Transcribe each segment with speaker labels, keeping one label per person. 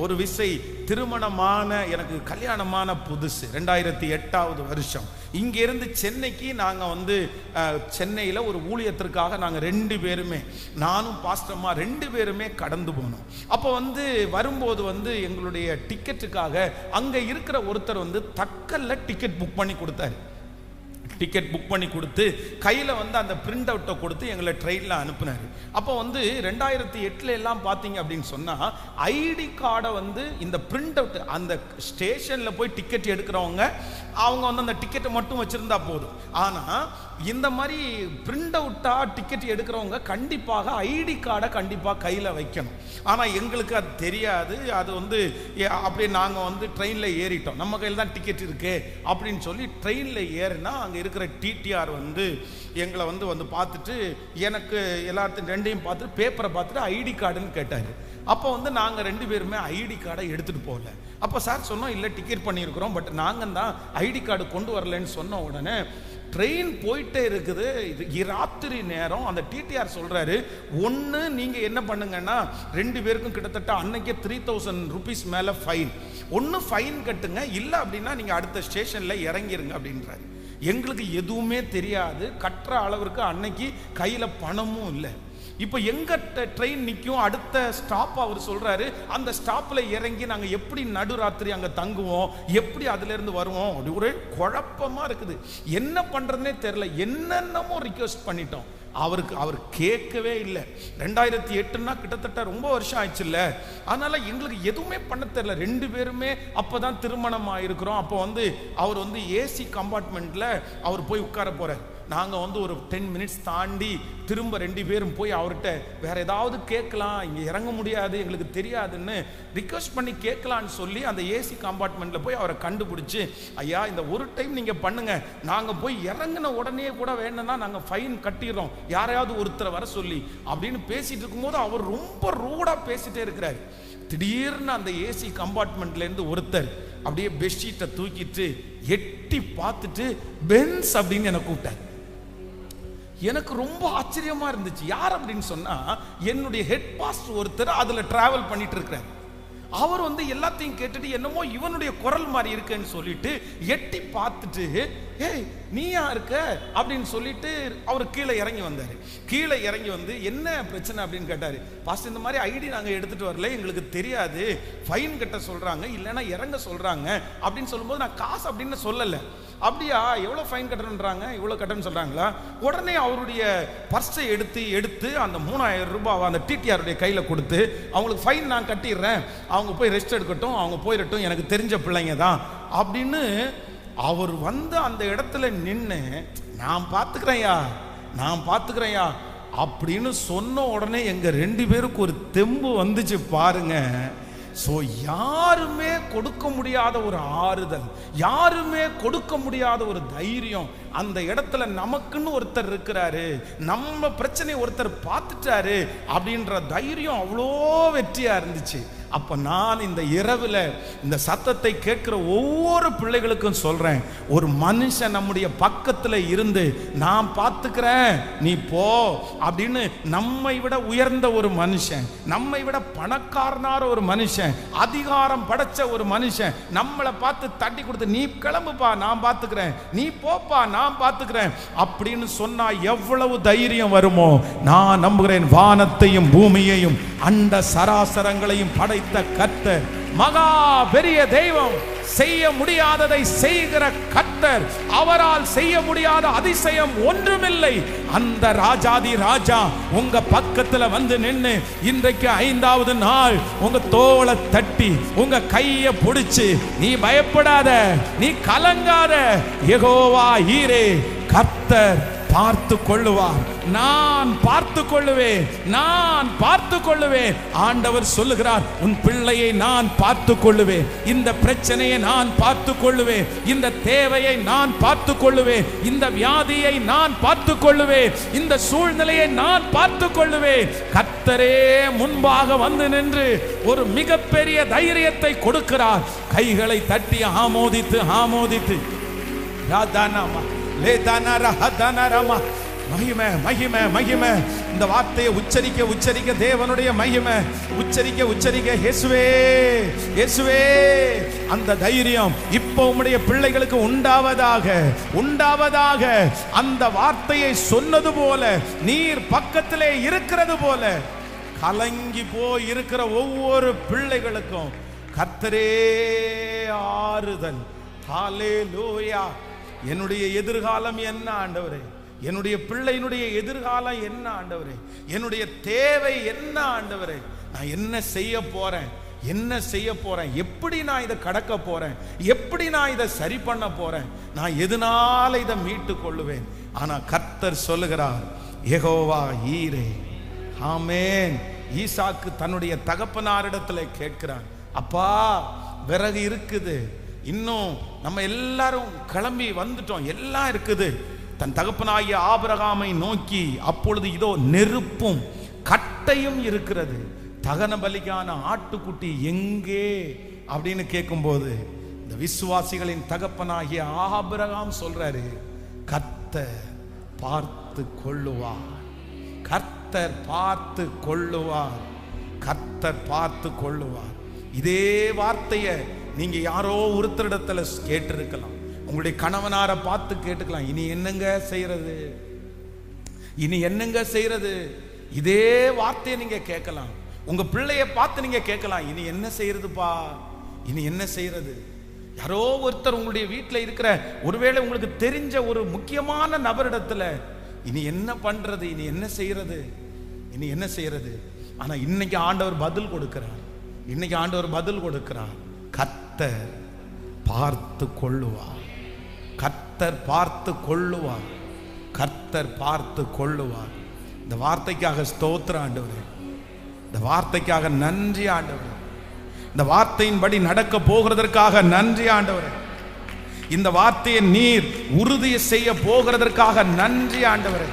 Speaker 1: ஒரு விசை திருமணமான, எனக்கு கல்யாணமான புதுசு 2008வது வருஷம். இங்கேருந்து சென்னைக்கு நாங்கள் சென்னையில் ஒரு ஊழியத்திற்காக நாங்கள் 2 பேருமே, நானும் பாஸ்டர்மா 2 பேருமே கடந்து போனோம். அப்போ வரும்போது எங்களுடைய டிக்கெட்டுக்காக அங்கே இருக்கிற ஒருத்தர் தக்கல்ல டிக்கெட் புக் பண்ணி கொடுத்தாரு. டிக்கெட் புக் பண்ணி கொடுத்து கையில் அந்த பிரிண்ட் அவுட்டை கொடுத்து எங்களை ட்ரெயினில் அனுப்புனார். அப்போ 2008 எல்லாம் பார்த்தீங்க அப்படின்னு சொன்னால் ஐடி கார்டை இந்த பிரிண்ட் அவுட் அந்த ஸ்டேஷனில் போய் டிக்கெட் எடுக்கிறவங்க அவங்க அந்த டிக்கெட்டை மட்டும் வச்சுருந்தா போதும். ஆனால் இந்த மாதிரி பிரிண்ட் அவுட்டாக டிக்கெட் எடுக்கிறவங்க கண்டிப்பாக ஐடி கார்டை கண்டிப்பாக கையில் வைக்கணும். ஆனால் எங்களுக்கு அது தெரியாது. அது அப்படியே நாங்கள் ட்ரெயினில் ஏறிட்டோம், நம்ம கையில் தான் டிக்கெட் இருக்கு அப்படின்னு சொல்லி ட்ரெயினில் ஏறினா அங்கே இருக்கிற டிடிஆர் எங்களை பார்த்துட்டு எனக்கு எல்லாத்தையும் 2ஐயும் பார்த்துட்டு பேப்பரை பார்த்துட்டு ஐடி கார்டுன்னு கேட்டார். அப்போ நாங்கள் 2 பேருமே ஐடி கார்டை எடுத்துகிட்டு போகல. அப்போ சார் சொன்னோம், இல்லை டிக்கெட் பண்ணியிருக்கிறோம், பட் நாங்கள் தான் ஐடி கார்டு கொண்டு வரலன்னு சொன்ன உடனே ட்ரெயின் போயிட்டே இருக்குது. ராத்திரி நேரம். அந்த டிடிஆர் சொல்கிறாரு, ஒன்று நீங்கள் என்ன பண்ணுங்கன்னா 2 பேருக்கும் கிட்டத்தட்ட அன்னைக்கே 3000 rupees மேலே ஃபைன், ஒன்று ஃபைன் கட்டுங்க, இல்லை அப்படின்னா நீங்கள் அடுத்த ஸ்டேஷனில் இறங்கிருங்க அப்படின்றாரு. எங்களுக்கு எதுவுமே தெரியாது, கட்டுற அளவிற்கு அன்னைக்கு கையில் பணமும் இல்லை. இப்போ எங்க ட்ரெயின் நிற்கும், அடுத்த ஸ்டாப் அவர் சொல்றாரு, அந்த ஸ்டாப்ல இறங்கி நாங்கள் எப்படி நடுராத்திரி அங்கே தங்குவோம், எப்படி அதுலேருந்து வருவோம், அப்படி ஒரே குழப்பமா இருக்குது. என்ன பண்றதுனே தெரியல. என்னென்னமோ ரிக்வெஸ்ட் பண்ணிட்டோம். அவர் கேட்கவே இல்லை. 2008ன்னா கிட்டத்தட்ட ரொம்ப வருஷம் ஆயிடுச்சு இல்லை. அதனால எங்களுக்கு எதுவுமே பண்ண தெரியல. 2 பேருமே அப்போதான் திருமணம் ஆயிருக்கிறோம். அப்போ அவர் ஏசி கம்பார்ட்மெண்ட்ல அவர் போய் உட்கார போறார். நாங்கள் ஒரு 10 minutes தாண்டி திரும்ப 2 பேரும் போய் அவர்கிட்ட வேற ஏதாவது கேட்கலாம், இங்கே இறங்க முடியாது, எங்களுக்கு தெரியாதுன்னு ரிக்வெஸ்ட் பண்ணி கேட்கலான்னு சொல்லி அந்த ஏசி கம்பார்ட்மெண்ட்டில் போய் அவரை கண்டுபிடிச்சி, ஐயா இந்த ஒரு டைம் நீங்கள் பண்ணுங்க, நாங்கள் போய் இறங்கின உடனே கூட வேணும்னா நாங்கள் ஃபைன் கட்டிடுறோம், யாரையாவது ஒருத்தரை வர சொல்லி அப்படின்னு பேசிட்டு இருக்கும்போது அவர் ரொம்ப ரூடாக பேசிட்டே இருக்கிறார். திடீர்னு அந்த ஏசி கம்பார்ட்மெண்ட்லேருந்து ஒருத்தர் அப்படியே பெட்ஷீட்டை தூக்கிட்டு எட்டி பார்த்துட்டு பென்ஸ் அப்படின்னு என்னை கூப்பிட்டார். எனக்கு ரொம்ப ஆச்சரியமா இருந்துச்சு. யார் அப்படின்னு சொன்னா என்னுடைய ஹெட் பாஸ்டர் ஒருத்தர் அதுல டிராவல் பண்ணிட்டு இருக்கிறார். அவர் எல்லாத்தையும் கேட்டுட்டு என்னமோ இவனுடைய குரல் மாதிரி இருக்குன்னு சொல்லிட்டு எட்டி பார்த்துட்டு, ஏய் நீயா இருக்க அப்படின்னு சொல்லிட்டு அவர் கீழே இறங்கி வந்தார். கீழே இறங்கி என்ன பிரச்சனை அப்படின்னு கேட்டார். பாஸ்டர் இந்த மாதிரி ஐடி நாங்கள் எடுத்துட்டு வரல, எங்களுக்கு தெரியாது, ஃபைன் கட்ட சொல்றாங்க, இல்லைன்னா இறங்க சொல்றாங்க அப்படின்னு சொல்லும்போது நான் காசு அப்படின்னு சொல்லலை. அப்படியா, எவ்வளோ ஃபைன் கட்டணுன்றாங்க, இவ்வளோ கட்டணும்னு சொல்கிறாங்களா? உடனே அவருடைய பர்ஸை எடுத்து அந்த 3000 ரூபாவை அந்த டிடிஆருடைய கையில் கொடுத்து, அவங்களுக்கு ஃபைன் நான் கட்டிடுறேன், அவங்க போய் ரெஸ்ட் எடுக்கட்டும், அவங்க போயிடட்டும், எனக்கு தெரிஞ்ச பிள்ளைங்க தான் அப்படின்னு அவர் அந்த இடத்துல நின்று, நான் பார்த்துக்கிறேன்யா அப்படின்னு சொன்ன உடனே எங்கள் 2 பேருக்கு ஒரு தெம்பு வந்துச்சு பாருங்க. ஸோ யாருமே கொடுக்க முடியாத ஒரு ஆறுதல், யாருமே கொடுக்க முடியாத ஒரு தைரியம் அந்த இடத்துல நமக்குன்னு ஒருத்தர் இருக்கிறாரு, நம்ம பிரச்சனையை ஒருத்தர் பார்த்துட்டாரு அப்படின்ற தைரியம் அவ்வளோ வெற்றியா இருந்துச்சு. அப்ப நான் இந்த இரவுல இந்த சத்தத்தை கேட்கிற ஒவ்வொரு பிள்ளைகளுக்கும் சொல்றேன், ஒரு மனுஷன் நம்முடைய பக்கத்துல இருந்து நான் பார்த்துக்கிறேன் நீ போ அப்படின்னு, நம்மை விட உயர்ந்த ஒரு மனுஷன், நம்மை விட பணக்காரனார ஒரு மனுஷன், அதிகாரம் படைச்ச ஒரு மனுஷன் நம்மளை பார்த்து தட்டி கொடுத்து, நீ கிளம்புப்பா நான் பார்த்துக்கிறேன், நீ போப்பா நான் பார்த்துக்கிறேன் அப்படின்னு சொன்னா எவ்வளவு தைரியம் வருமோ? நான் நம்புகிறேன், வானத்தையும் பூமியையும் அண்ட சராசரங்களையும் படைத்த கர்த்தர், மகா பெரிய தெய்வம், செய்ய முடியாததை செய்கிற கர்த்தர், அவரால் செய்ய முடியாத அதிசயம் ஒன்றுமில்லை. அந்த ராஜாதி ராஜா உங்க பக்கத்துல நின்னு இன்றைக்கு 5வது நாள் உங்க தோளை தட்டி உங்க கையை பிடிச்சு, நீ பயப்படாத, நீ கலங்காத, யெகோவா ஈரே, கர்த்தர் பார்த்து கொள்ளுவார், நான் பார்த்து கொள்ளுவேன், நான் பார்த்து கொள்ளுவேன். ஆண்டவர் சொல்லுகிறார், உன் பிள்ளையை நான் பார்த்து கொள்ளுவேன், இந்த பிரச்சனையை நான் பார்த்து கொள்ளுவேன், இந்த தேவையை நான் பார்த்து கொள்ளுவேன், இந்த வியாதியை நான் பார்த்து கொள்ளுவேன், இந்த சூழ்நிலையை நான் பார்த்து கொள்ளுவேன். கர்த்தரே முன்பாக நின்று ஒரு மிகப்பெரிய தைரியத்தை கொடுக்கிறார். கைகளை தட்டி ஆமோதித்து ஆமோதித்து, ராதானாமா லேதானா ரஹதானா ரமா மகிமை மகிமை மகிமை. இந்த வார்த்தையை உச்சரிக்க உச்சரிக்க தேவனுடைய மகிமை, உச்சரிக்க உச்சரிக்க இயேசுவே இயேசுவே. அந்த தைரியம் இப்போ உம்முடைய பிள்ளைகளுக்கு உண்டாவதாக உண்டாவதாக. அந்த வார்த்தையை சொன்னது போல, நீர் பக்கத்திலே இருக்கிறது போல, கலங்கி போய் இருக்கிற ஒவ்வொரு பிள்ளைகளுக்கும் கர்த்தரே ஆறுதல். ஹல்லேலூயா. என்னுடைய எதிர்காலம் என்ன ஆண்டவரே? என்னுடைய பிள்ளையினுடைய எதிர்காலம் என்ன ஆண்டவரே? என்னுடைய தேவை என்ன ஆண்டவரே? நான் என்ன செய்ய போறேன்? என்ன செய்ய போறேன்? எப்படி நான் இதை கடக்க போறேன்? எப்படி நான் இதை சரி பண்ண போறேன்? நான் எதனால இதை மீட்டு கொள்ளுவேன்? ஆனா கர்த்தர் சொல்லுகிறார், யெகோவா ஈரே. ஆமென். ஈசாக்கு தன்னுடைய தகப்பனாரிடத்துல கேட்கிறான், அப்பா விறகு இருக்குது, இன்னும் நம்ம எல்லாரும் கிளம்பி வந்துட்டோம், எல்லாம் இருக்குது. தன் தகப்பனாகிய ஆபிரகாமை நோக்கி, அப்பொழுது இதோ நெருப்பும் கட்டையும் இருக்கிறது, தகன பலிக்கான ஆட்டுக்குட்டி எங்கே அப்படின்னு கேட்கும்போது, இந்த விசுவாசிகளின் தகப்பனாகிய ஆபிரகாம் சொல்றாரு, கர்த்தர் பார்த்து கொள்ளுவார், கர்த்தர் பார்த்து கொள்ளுவார், கர்த்தர் பார்த்து கொள்ளுவார். இதே வார்த்தையை நீங்க யாரோ ஒருத்தரிடத்துல கேட்டிருக்கலாம். உங்களுடைய கணவனாரை பார்த்து கேட்டுக்கலாம், இனி என்னங்க செய்யறது, இனி என்னங்க செய்யறது. இதே வார்த்தையை நீங்க கேட்கலாம். உங்க பிள்ளைய பார்த்து நீங்க கேட்கலாம், இனி என்ன செய்யறதுப்பா, இனி என்ன செய்யறது. யாரோ ஒருத்தர் உங்களுடைய வீட்டில் இருக்கிற, ஒருவேளை உங்களுக்கு தெரிஞ்ச ஒரு முக்கியமான நபரிடத்துல, இனி என்ன பண்றது, இனி என்ன செய்யறது, இனி என்ன செய்யறது. ஆனா இன்னைக்கு ஆண்டவர் பதில் கொடுக்கிறார், இன்னைக்கு ஆண்டவர் பதில் கொடுக்கிறார். கர்த்தர் பார்த்து கொள்ளுவார், கர்த்தர் பார்த்து கொள்ளுவார், கர்த்தர் பார்த்து கொள்ளுவார். இந்த வார்த்தைக்காக ஸ்தோத்திரம் ஆண்டவரே, இந்த வார்த்தைக்காக நன்றி ஆண்டவரே, இந்த வார்த்தையின்படி நடக்க போகிறதற்காக நன்றி ஆண்டவரே, இந்த வார்த்தையை நீர் உறுதி செய்ய போகிறதற்காக நன்றி ஆண்டவரே,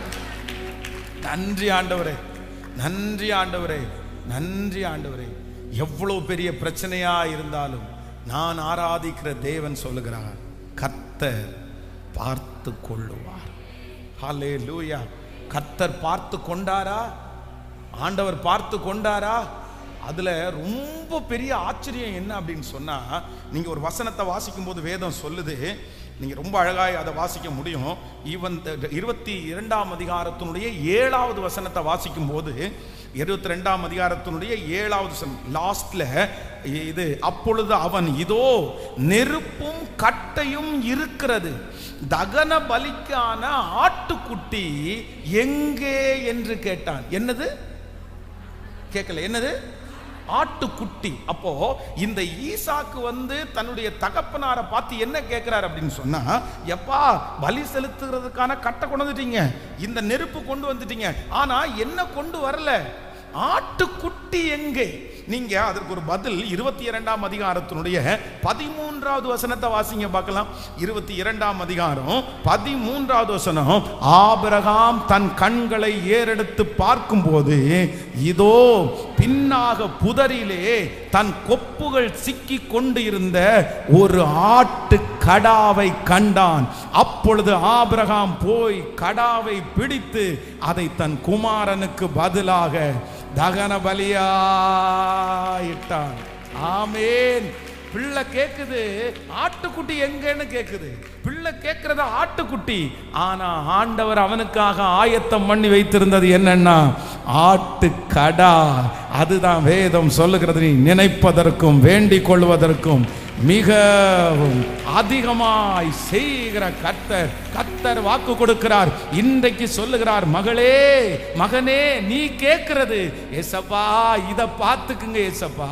Speaker 1: நன்றி ஆண்டவரே, நன்றி ஆண்டவரே, நன்றி ஆண்டவரே. எவ்வளவு பெரிய பிரச்சனையா இருந்தாலும் நான் ஆராதிக்கிற தேவன் சொல்லுகிறார், கர்த்தர் பார்த்து கொள்ளுவார். ஹல்லேலூயா. கர்த்தர் பார்த்து கொண்டாரா? ஆண்டவர் பார்த்து கொண்டாரா? அதுல ரொம்ப பெரிய ஆச்சரியம் என்ன அப்படின்னு சொன்னா, நீங்க ஒரு வசனத்தை வாசிக்கும் போது வேதம் சொல்லுது, நீங்க ரொம்ப அழகாய் அதை வாசிக்க முடியும். ஈவன் 22ஆம் அதிகாரத்தினுடைய 7வது வசனத்தை வாசிக்கும் போது, 22ஆம் அதிகாரத்தினுடைய 7வது வசனம் லாஸ்ட்ல இது, அப்பொழுது அவன் இதோ நெருப்பும் கட்டையும் இருக்கிறது, தகன பலிக்கான ஆட்டுக்குட்டி எங்கே என்று கேட்டான். என்னது கேட்கல, என்னது ஆட்டுக்குட்டி. அப்போ இந்த ஈசாக்கு தன்னுடைய தகப்பனாரை பார்த்து என்ன கேட்கிறார் அப்படின்னு சொன்னா, எப்பா பலி செலுத்துறதுக்கான கட்டை கொண்டு வந்துட்டீங்க, இந்த நெருப்பு கொண்டு வந்துட்டீங்க, ஆனா என்ன கொண்டு வரல, ஆட்டுக்குட்டி எங்கே? நீங்க அதற்கு ஒரு பதில் 22ஆம் அதிகாரத்தினுடைய 13வது வசனத்தை வாசிங்க பார்க்கலாம். 22ஆம் அதிகாரம் 13வது வசனம், ஆபிரகாம் தன் கண்களை ஏறெடுத்து பார்க்கும்போது இதோ பின்னாக புதரிலே தன் கொப்புகள் சிக்கி கொண்டு இருந்த ஒரு ஆட்டு கடாவை கண்டான். அப்பொழுது ஆபிரகாம் போய் கடாவை பிடித்து அதை தன் குமாரனுக்கு பதிலாக தகன பலியாயிட்டான். ஆமென். பிள்ளை கேக்குது ஆட்டுக்குட்டி எங்கன்னு கேக்குது, பிள்ளை கேட்கிறது ஆட்டுக்குட்டி. ஆனா ஆண்டவர் அவனுக்காக ஆயத்தம் பண்ணி வைத்திருந்தது என்னன்னா ஆட்டு கடா. அதுதான் வேதம் சொல்லுகிறது, நீ நினைப்பதற்கும் வேண்டிக் கொள்வதற்கும் மிகவும் அதிகமாய் செய்கிற கர்த்தர். கர்த்தர் வாக்கு கொடுக்கிறார், இன்றைக்கு சொல்லுகிறார், மகளே மகனே நீ கேட்கிறது, ஏசப்பா இத பார்த்துக்குங்க ஏசப்பா,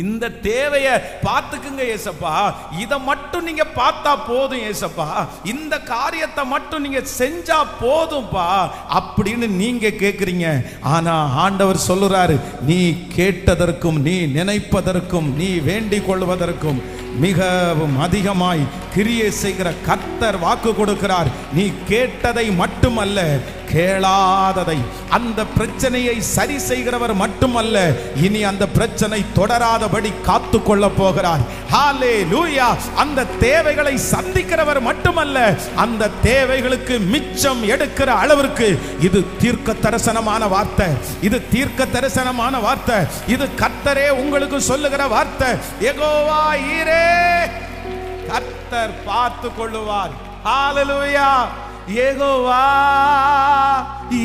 Speaker 1: இந்த தேவையை பார்த்துக்குங்க ஏசப்பா, இதை மட்டும் நீங்க பார்த்தா போதும் ஏசப்பா, இந்த காரியத்தை மட்டும் நீங்க செஞ்சா போதும்பா அப்படின்னு நீங்க கேட்குறீங்க. ஆனா ஆண்டவர் சொல்லுறாரு, நீ கேட்டதற்கும் நீ நினைப்பதற்கும் நீ வேண்டிக் கொள்வதற்கும் மிகவும் அதிகமாய் கிரியை செய்கிற கர்த்தர் வாக்கு கொடுக்கிறார். நீ கேட்டதை மட்டுமல்ல, கேளாததை, அந்த பிரச்சனையை சரி செய்கிறவர் மட்டுமல்ல, இனி அந்த பிரச்சனை தொடராதபடி காத்து கொள்ள போகிறார். ஹல்லேலூயா. அந்த தேவைகளை சந்திக்கிறவர் மட்டுமல்ல, அந்த தேவைகளுக்கு மிச்சம் எடுக்கிற அளவிற்கு இது தீர்க்க தரிசனமான வார்த்தை. இது தீர்க்க தரிசனமான வார்த்தை. இது கர்த்தரே உங்களுக்கு சொல்லுகிற வார்த்தை. யெகோவா ஈரே, கர்த்தர் பார்த்து கொள்ளுவார். ஹல்லேலூயா. யெகோவா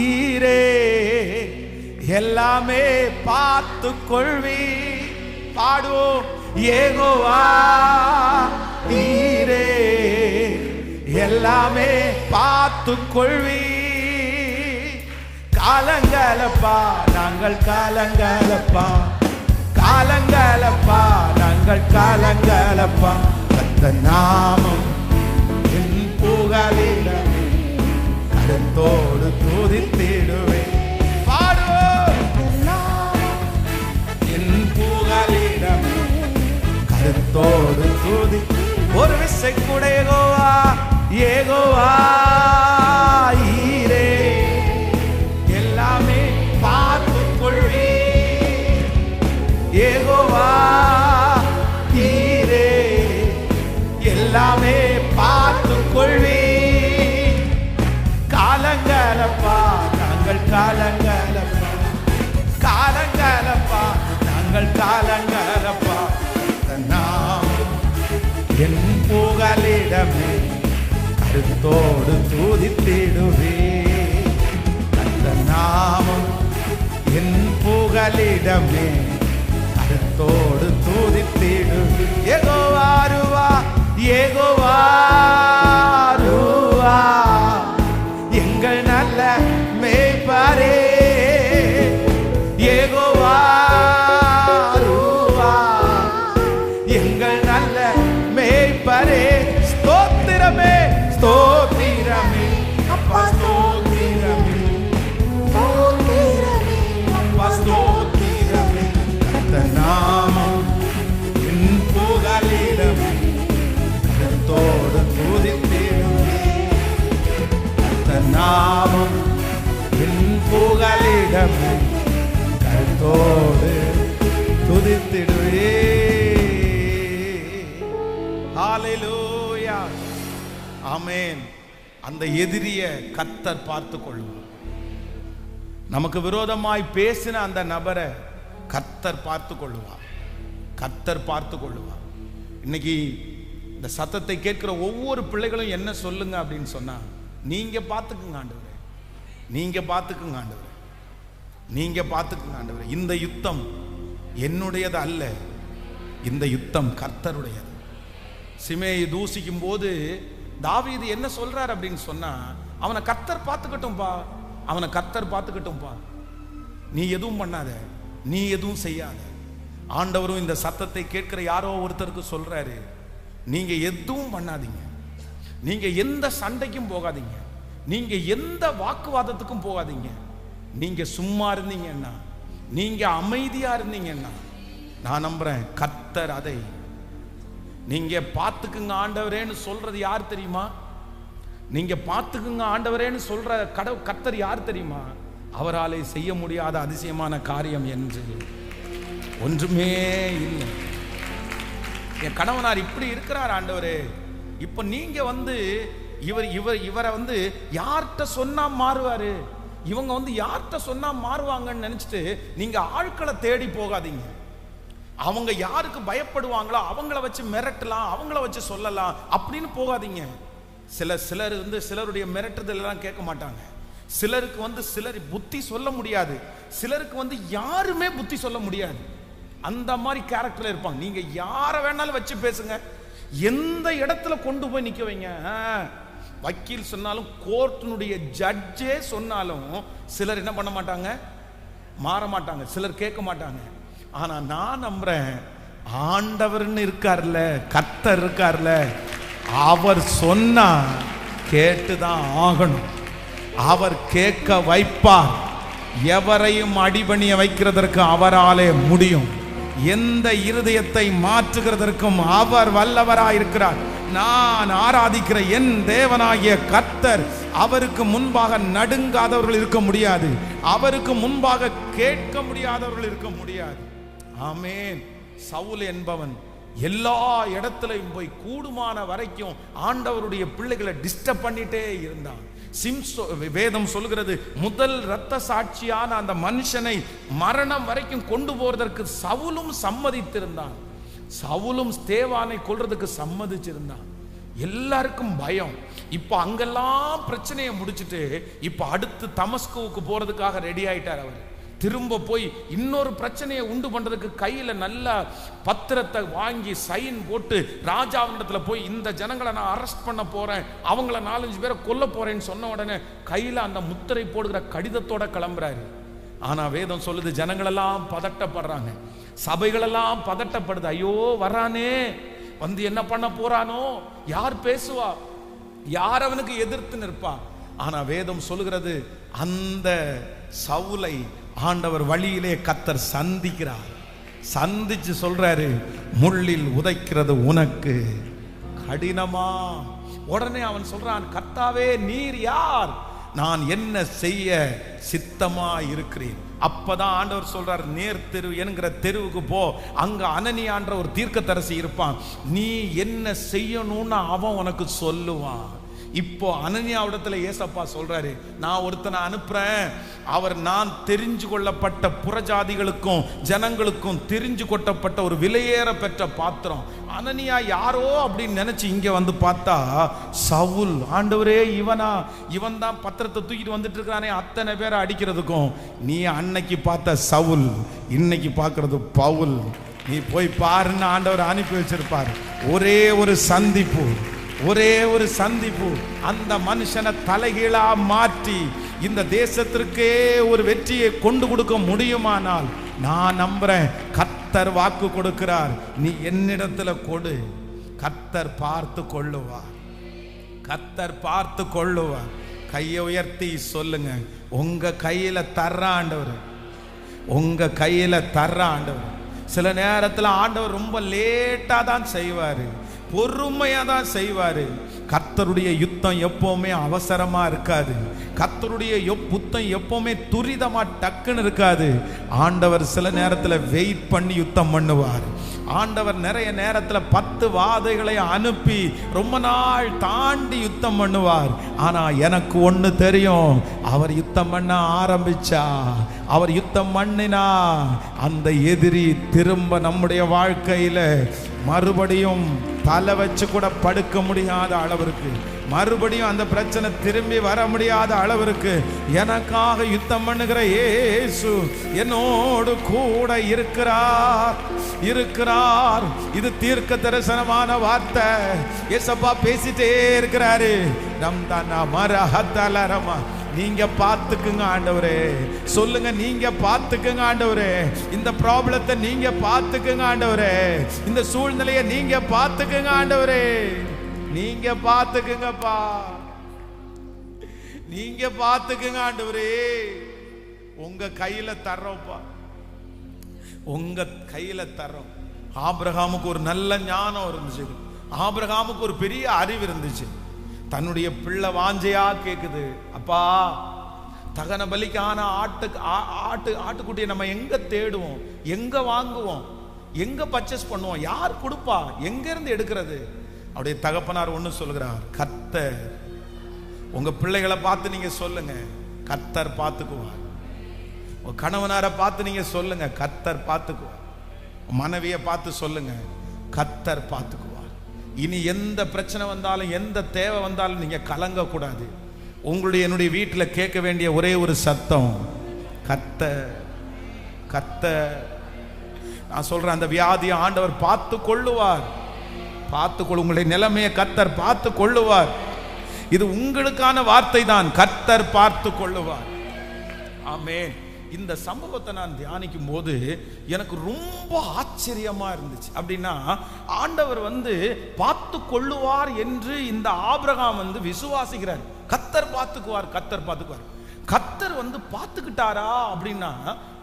Speaker 1: ஈரே, எல்லாமே பார்த்து கொள்வி. பாடுவோம். யெகோவா ஈரே, எல்லாமே பார்த்து கொள்வி. காலங்களப்பா நாங்கள் காலங்களப்பா, காலங்களப்பா நாங்கள் காலங்களப்பா. அந்த நாமம் என் புகலிடம் கருத்தோடு துதித்திடுவேன். பாடுவோம். என் புகலிடம் கருத்தோடு துதி. ஒரு விசை கூட யெகோவா, யெகோவா ஈரே, எல்லாமே பார்த்து கொள்வி. யெகோவா ஈரே, எல்லாமே பார்த்து கொள்வி. காலங்களப்பா நாங்கள் காலங்களப்பா, காலங்களப்பா நாங்கள் காலங்களப்பா. நாமம் என் புகலிடமே கருத்தோடு துதித்திடுவே. அந்த நாமம் என் புகலிடமே கருத்தோடு துதித்திடுவே. யெகோவா ருவா, யெகோவா ருவா, எங்கள் நல்ல மேய்ப்பரே. யெகோவா ருவா, எங்கள் நல்ல மேய்ப்பரே. ஸ்தோத்திரமே, ஸ்தோத்திரமே அப்பா, ஸ்தோத்திரமே, அப்பா ஸ்தோத்திரமே. அந்த நாமம் என் புகலிடமே கருத்தோடு துதித்திடுவே. அந்த நாமம் என் புகலிடமே கருத்தோடு துதித்திடுவே. ஹல்லேலூயா. ஆமென். அந்த எதிரிய கர்த்தர் பார்த்து கொள்ளுவார். நமக்கு விரோதமாய் பேசின அந்த நபரை கர்த்தர் பார்த்து கொள்ளுவார். கர்த்தர் பார்த்து கொள்ளுவார். இன்னைக்கு இந்த சத்தத்தை கேட்கிற ஒவ்வொரு பிள்ளைகளும் என்ன சொல்லுங்க அப்படின்னு சொன்னா, நீங்க பார்த்துக்குங்க ஆண்டவரே, நீங்க பார்த்துக்குங்க ஆண்டவரே, நீங்க பார்த்துக்குங்க ஆண்டவரே. இந்த யுத்தம் என்னுடையது அல்ல, இந்த யுத்தம் கர்த்தருடையது. சிமேயை தூசிக்கும் போது தாவீது என்ன சொல்றார் அப்படின்னு சொன்னா, அவனை கர்த்தர் பார்த்துக்கட்டும்பா, அவனை கர்த்தர் பார்த்துக்கட்டும்பா, நீ எதுவும் பண்ணாத, நீ எதுவும் செய்யாத. ஆண்டவரும் இந்த சத்தத்தை கேட்கிற யாரோ ஒருத்தருக்கு சொல்றாரு, நீங்க எதுவும் பண்ணாதீங்க, நீங்க எந்த சண்டைக்கும் போகாதீங்க, நீங்க எந்த வாக்குவாதத்துக்கும் போகாதீங்க. நீங்க சும்மா இருந்தீங்கன்னா, நீங்க அமைதியா இருந்தீங்கன்னா, நான் நம்புறேன் கர்த்தர் அதை நீங்க பார்த்துக்குங்க ஆண்டவரேன்னு சொல்றது யார் தெரியுமா? நீங்க பார்த்துக்குங்க ஆண்டவரேன்னு சொல்ற கர்த்தர் யார் தெரியுமா? அவராலே செய்ய முடியாத அதிசயமான காரியம் என்று ஒன்றுமே இல்லை. என் கணவனார் இப்படி இருக்கிறார் ஆண்டவரே, இப்ப நீங்க இவரை யார்கிட்ட சொன்னா மாறுவாரு, இவங்க யார்கிட்ட சொன்னா மாறுவாங்கன்னு நினைச்சிட்டு நீங்க ஆட்களை தேடி போகாதீங்க. அவங்க யாருக்கு பயப்படுவாங்களோ அவங்கள வச்சு மிரட்டலாம், அவங்கள வச்சு சொல்லலாம் அப்படின்னு போகாதீங்க. சிலர் சிலருடைய மிரட்டுதல் எல்லாம் கேட்க மாட்டாங்க. சிலருக்கு சிலர் புத்தி சொல்ல முடியாது, சிலருக்கு யாருமே புத்தி சொல்ல முடியாது. அந்த மாதிரி கேரக்டர்ல இருப்பாங்க. நீங்க யாரை வேணாலும் வச்சு பேசுங்க, எந்த இடத்துல கொண்டு போய் நிக்க வைங்க. வக்கீல் சொன்னாலும், கோர்ட்டினுடைய ஜட்ஜே சொன்னாலும் சிலர் என்ன பண்ண மாட்டாங்க, மாற மாட்டாங்க, சிலர் கேட்க மாட்டாங்க. ஆனா நான் நம்புறேன், ஆண்டவர்னு இருக்கார்ல, கர்த்தர் இருக்கார்ல, அவர் சொன்னா கேட்டுதான் ஆகணும். அவர் கேட்க வைப்பார். எவரையும் அடிபணிய வைக்கிறதற்கு அவராலே முடியும். எந்த இருதயத்தை மாற்றுகிறதற்கும் அவர் வல்லவராயிருக்கிறார். நான் ஆராதிக்கிற என் தேவனாகிய கர்த்தர், அவருக்கு முன்பாக நடுங்காதவர்கள் இருக்க முடியாது, அவருக்கு முன்பாக கேட்க முடியாதவர்கள் இருக்க முடியாது. ஆமென். சவுல் என்பவன் எல்லா இடத்திலையும் போய் கூடுமான வரைக்கும் ஆண்டவருடைய பிள்ளைகளை டிஸ்டர்ப் பண்ணிட்டே இருந்தான். வேதம் சொல்கிறது, முதல் இரத்த சாட்சியான அந்த மனுஷனை மரணம் வரைக்கும் கொண்டு போவதற்கு சவுலும் சம்மதித்திருந்தான். சவுலும் ஸ்தேவானை கொல்றதுக்கு சம்மதிச்சிருந்தான். எல்லாருக்கும் பயம். இப்ப அங்கெல்லாம் பிரச்சனையை முடிச்சுட்டு இப்ப அடுத்து தமஸ்குவுக்கு போறதுக்காக ரெடி ஆயிட்டார். அவர் திரும்ப போய் இன்னொரு பிரச்சனையை உண்டு பண்றதுக்கு கையில நல்ல பத்திரத்தை வாங்கி சைன் போட்டு ராஜாவிடத்துல போய் இந்த ஜனங்களை நான் அரெஸ்ட் பண்ண போறேன், அவங்கள 4-5 பேரை கொல்ல போறேன்னு சொன்ன உடனே கையில அந்த முத்திரை போடுகிற கடிதத்தோட கிளம்புறாரு. ஆனா வேதம் சொல்லுது, ஜனங்களெல்லாம் பதட்டப்படுறாங்க, சபைகளெல்லாம் பதட்டப்படுது. ஐயோ வரானே, வந்து என்ன பண்ண போறானோ, யார் பேசுவா, யார் அவனுக்கு எதிர்த்து நிற்பா? ஆனா வேதம் சொல்லுகிறது, அந்த சவுலை ஆண்டவர் வழியிலே கர்த்தர் சந்திக்கிறார். சந்திச்சு சொல்றாரு, முள்ளில் உதைக்கிறது உனக்கு கடினமா? உடனே அவன் சொல்றான், கர்த்தாவே நீர் யார், நான் என்ன செய்ய சித்தமா இருக்கிறேன். அப்பதான் ஆண்டவர் சொல்றார், நேர் தெரு என்கிற தெருவுக்கு போ, அங்க அனனியான்ற ஒரு தீர்க்கதரிசி இருப்பான், நீ என்ன செய்யணும்னு அவன் உனக்கு சொல்லுவான். இப்போ அனனியாவிடத்துல ஏசப்பா சொல்றாரு, நான் ஒருத்தனை அனுப்புறேன், அவர் நான் தெரிஞ்சு கொள்ளப்பட்ட புறஜாதிகளுக்கும் ஜனங்களுக்கும் தெரிஞ்சு கொள்ளப்பட்ட ஒரு விலையேற பெற்ற பாத்திரம். அனனியா யாரோ அப்படின்னு நினைச்சு இங்க வந்து பார்த்தா சவுல். ஆண்டவரே இவனா, இவன் தான் பத்திரத்தை தூக்கிட்டு வந்துட்டு இருக்கிறானே, அத்தனை பேரை அடிக்கிறதுக்கும் நீ அன்னைக்கு பார்த்த சவுல் இன்னைக்கு பார்க்கறது பவுல், நீ போய் பாருன்னு ஆண்டவர் அனுப்பி வச்சிருப்பார். ஒரே ஒரு சந்திப்பு, ஒரே ஒரு சந்திப்பு அந்த மனுஷனை தலைகீழா மாற்றி இந்த தேசத்திற்கே ஒரு வெற்றியை கொண்டு கொடுக்க முடியுமானால் நான் நம்புறேன். கர்த்தர் வாக்கு கொடுக்கிறார், நீ என்னிடத்துல கொடு, கர்த்தர் பார்த்து கொள்ளுவார், கர்த்தர் பார்த்து கொள்ளுவார். கையை உயர்த்தி சொல்லுங்க, உங்க கையில தர்ற ஆண்டவர், உங்க கையில தர்ற ஆண்டவர். சில நேரத்தில் ஆண்டவர் ரொம்ப லேட்டா தான் செய்வாரு, பொறுமையா தான் செய்வாரு. கர்த்தருடைய யுத்தம் எப்பவுமே அவசரமா இருக்காது, கர்த்தருடைய யுத்தம் எப்பவுமே துரிதமா டக்குன்னு இருக்காது. ஆண்டவர் சில நேரத்துல வெயிட் பண்ணி யுத்தம் பண்ணுவார். ஆண்டவர் நிறைய நேரத்துல 10 வாதைகளை அனுப்பி ரொம்ப நாள் தாண்டி யுத்தம் பண்ணுவார். ஆனா எனக்கு ஒண்ணு தெரியும், அவர் யுத்தம் பண்ண ஆரம்பிச்சா, அவர் யுத்தம் பண்ணினா அந்த எதிரி திரும்ப நம்முடைய வாழ்க்கையில மறுபடியும் தலை வச்சு கூட படுக்க முடியாத அளவிற்கு, மறுபடியும் அந்த பிரச்சனை திரும்பி வர முடியாத அளவிற்கு எனக்காக யுத்தம் பண்ணுகிற இயேசு என்னோடு கூட இருக்கிறார், இருக்கிறார். இது தீர்க்க தரிசனமான வார்த்தை. ஏசப்பா பேசிட்டே இருக்கிறாரு. நம் தானா மரஹத்தலரமா, நீங்க பார்த்துக்குங்க ஆண்டவரே, சொல்லுங்க, நீங்க பார்த்துக்குங்க ஆண்டவரே, இந்த ப்ராப்ளத்தை நீங்க பார்த்துக்குங்க ஆண்டவரே, இந்த சூழ்நிலையை நீங்க பார்த்துக்குங்க ஆண்டவரே, நீங்க பார்த்துக்குங்கப்பா, நீங்க பார்த்துக்குங்க ஆண்டவரே. உங்க கையில தர்றோம்ப்பா, உங்க கையில தர்றோம். ஆபிரகாமுக்கு ஒரு நல்ல ஞானம் இருந்துச்சு, ஆபிரகாமுக்கு ஒரு பெரிய அறிவு இருந்துச்சு. தன்னுடைய பிள்ளை வாஞ்சையா கேக்குது, அப்பா தகன பலிக்கான ஆட்டுக்குட்டியை நம்ம எங்க தேடுவோம், எங்க வாங்குவோம், எங்க பர்ச்சேஸ் பண்ணுவோம், யார் கொடுப்பா, எங்க இருந்து எடுக்கிறது? அவருடைய தகப்பனார் ஒண்ணு சொல்லுகிறார், கர்த்தர். உங்க பிள்ளைகளை பார்த்து நீங்க சொல்லுங்க, கர்த்தர் பார்த்துக்குவார். உங்க கணவனாரை பார்த்து நீங்க சொல்லுங்க, கர்த்தர் பார்த்துக்குவார். மனைவியை பார்த்து சொல்லுங்க, கர்த்தர் பார்த்துக்குவார். இனி எந்த பிரச்சனை வந்தாலும், எந்த தேவை வந்தாலும் நீங்க கலங்க கூடாது. உங்களுடைய என்னுடைய வீட்டில் கேட்க வேண்டிய ஒரே ஒரு சத்தம், கர்த்தர், கர்த்தர். நான் சொல்றேன், அந்த வியாதியை ஆண்டவர் பார்த்து கொள்ளுவார், பார்த்துக்கொள்ள, உங்களுடைய நிலைமையை கர்த்தர் பார்த்து கொள்ளுவார். இது உங்களுக்கான வார்த்தை தான், கர்த்தர் பார்த்து கொள்ளுவார். ஆமென். இந்த சம்பவத்தை நான் தியானிக்கும் போது எனக்கு ரொம்ப ஆச்சரியமா இருந்துச்சு. அப்படின்னா ஆண்டவர் பார்த்து கொள்ளுவார் என்று இந்த ஆபிரகாம் விசுவாசிக்கிறார். கர்த்தர் பார்த்துக்குவார், கர்த்தர் பார்த்துக்குவார். கர்த்தர் பார்த்துக்கிட்டாரா அப்படின்னா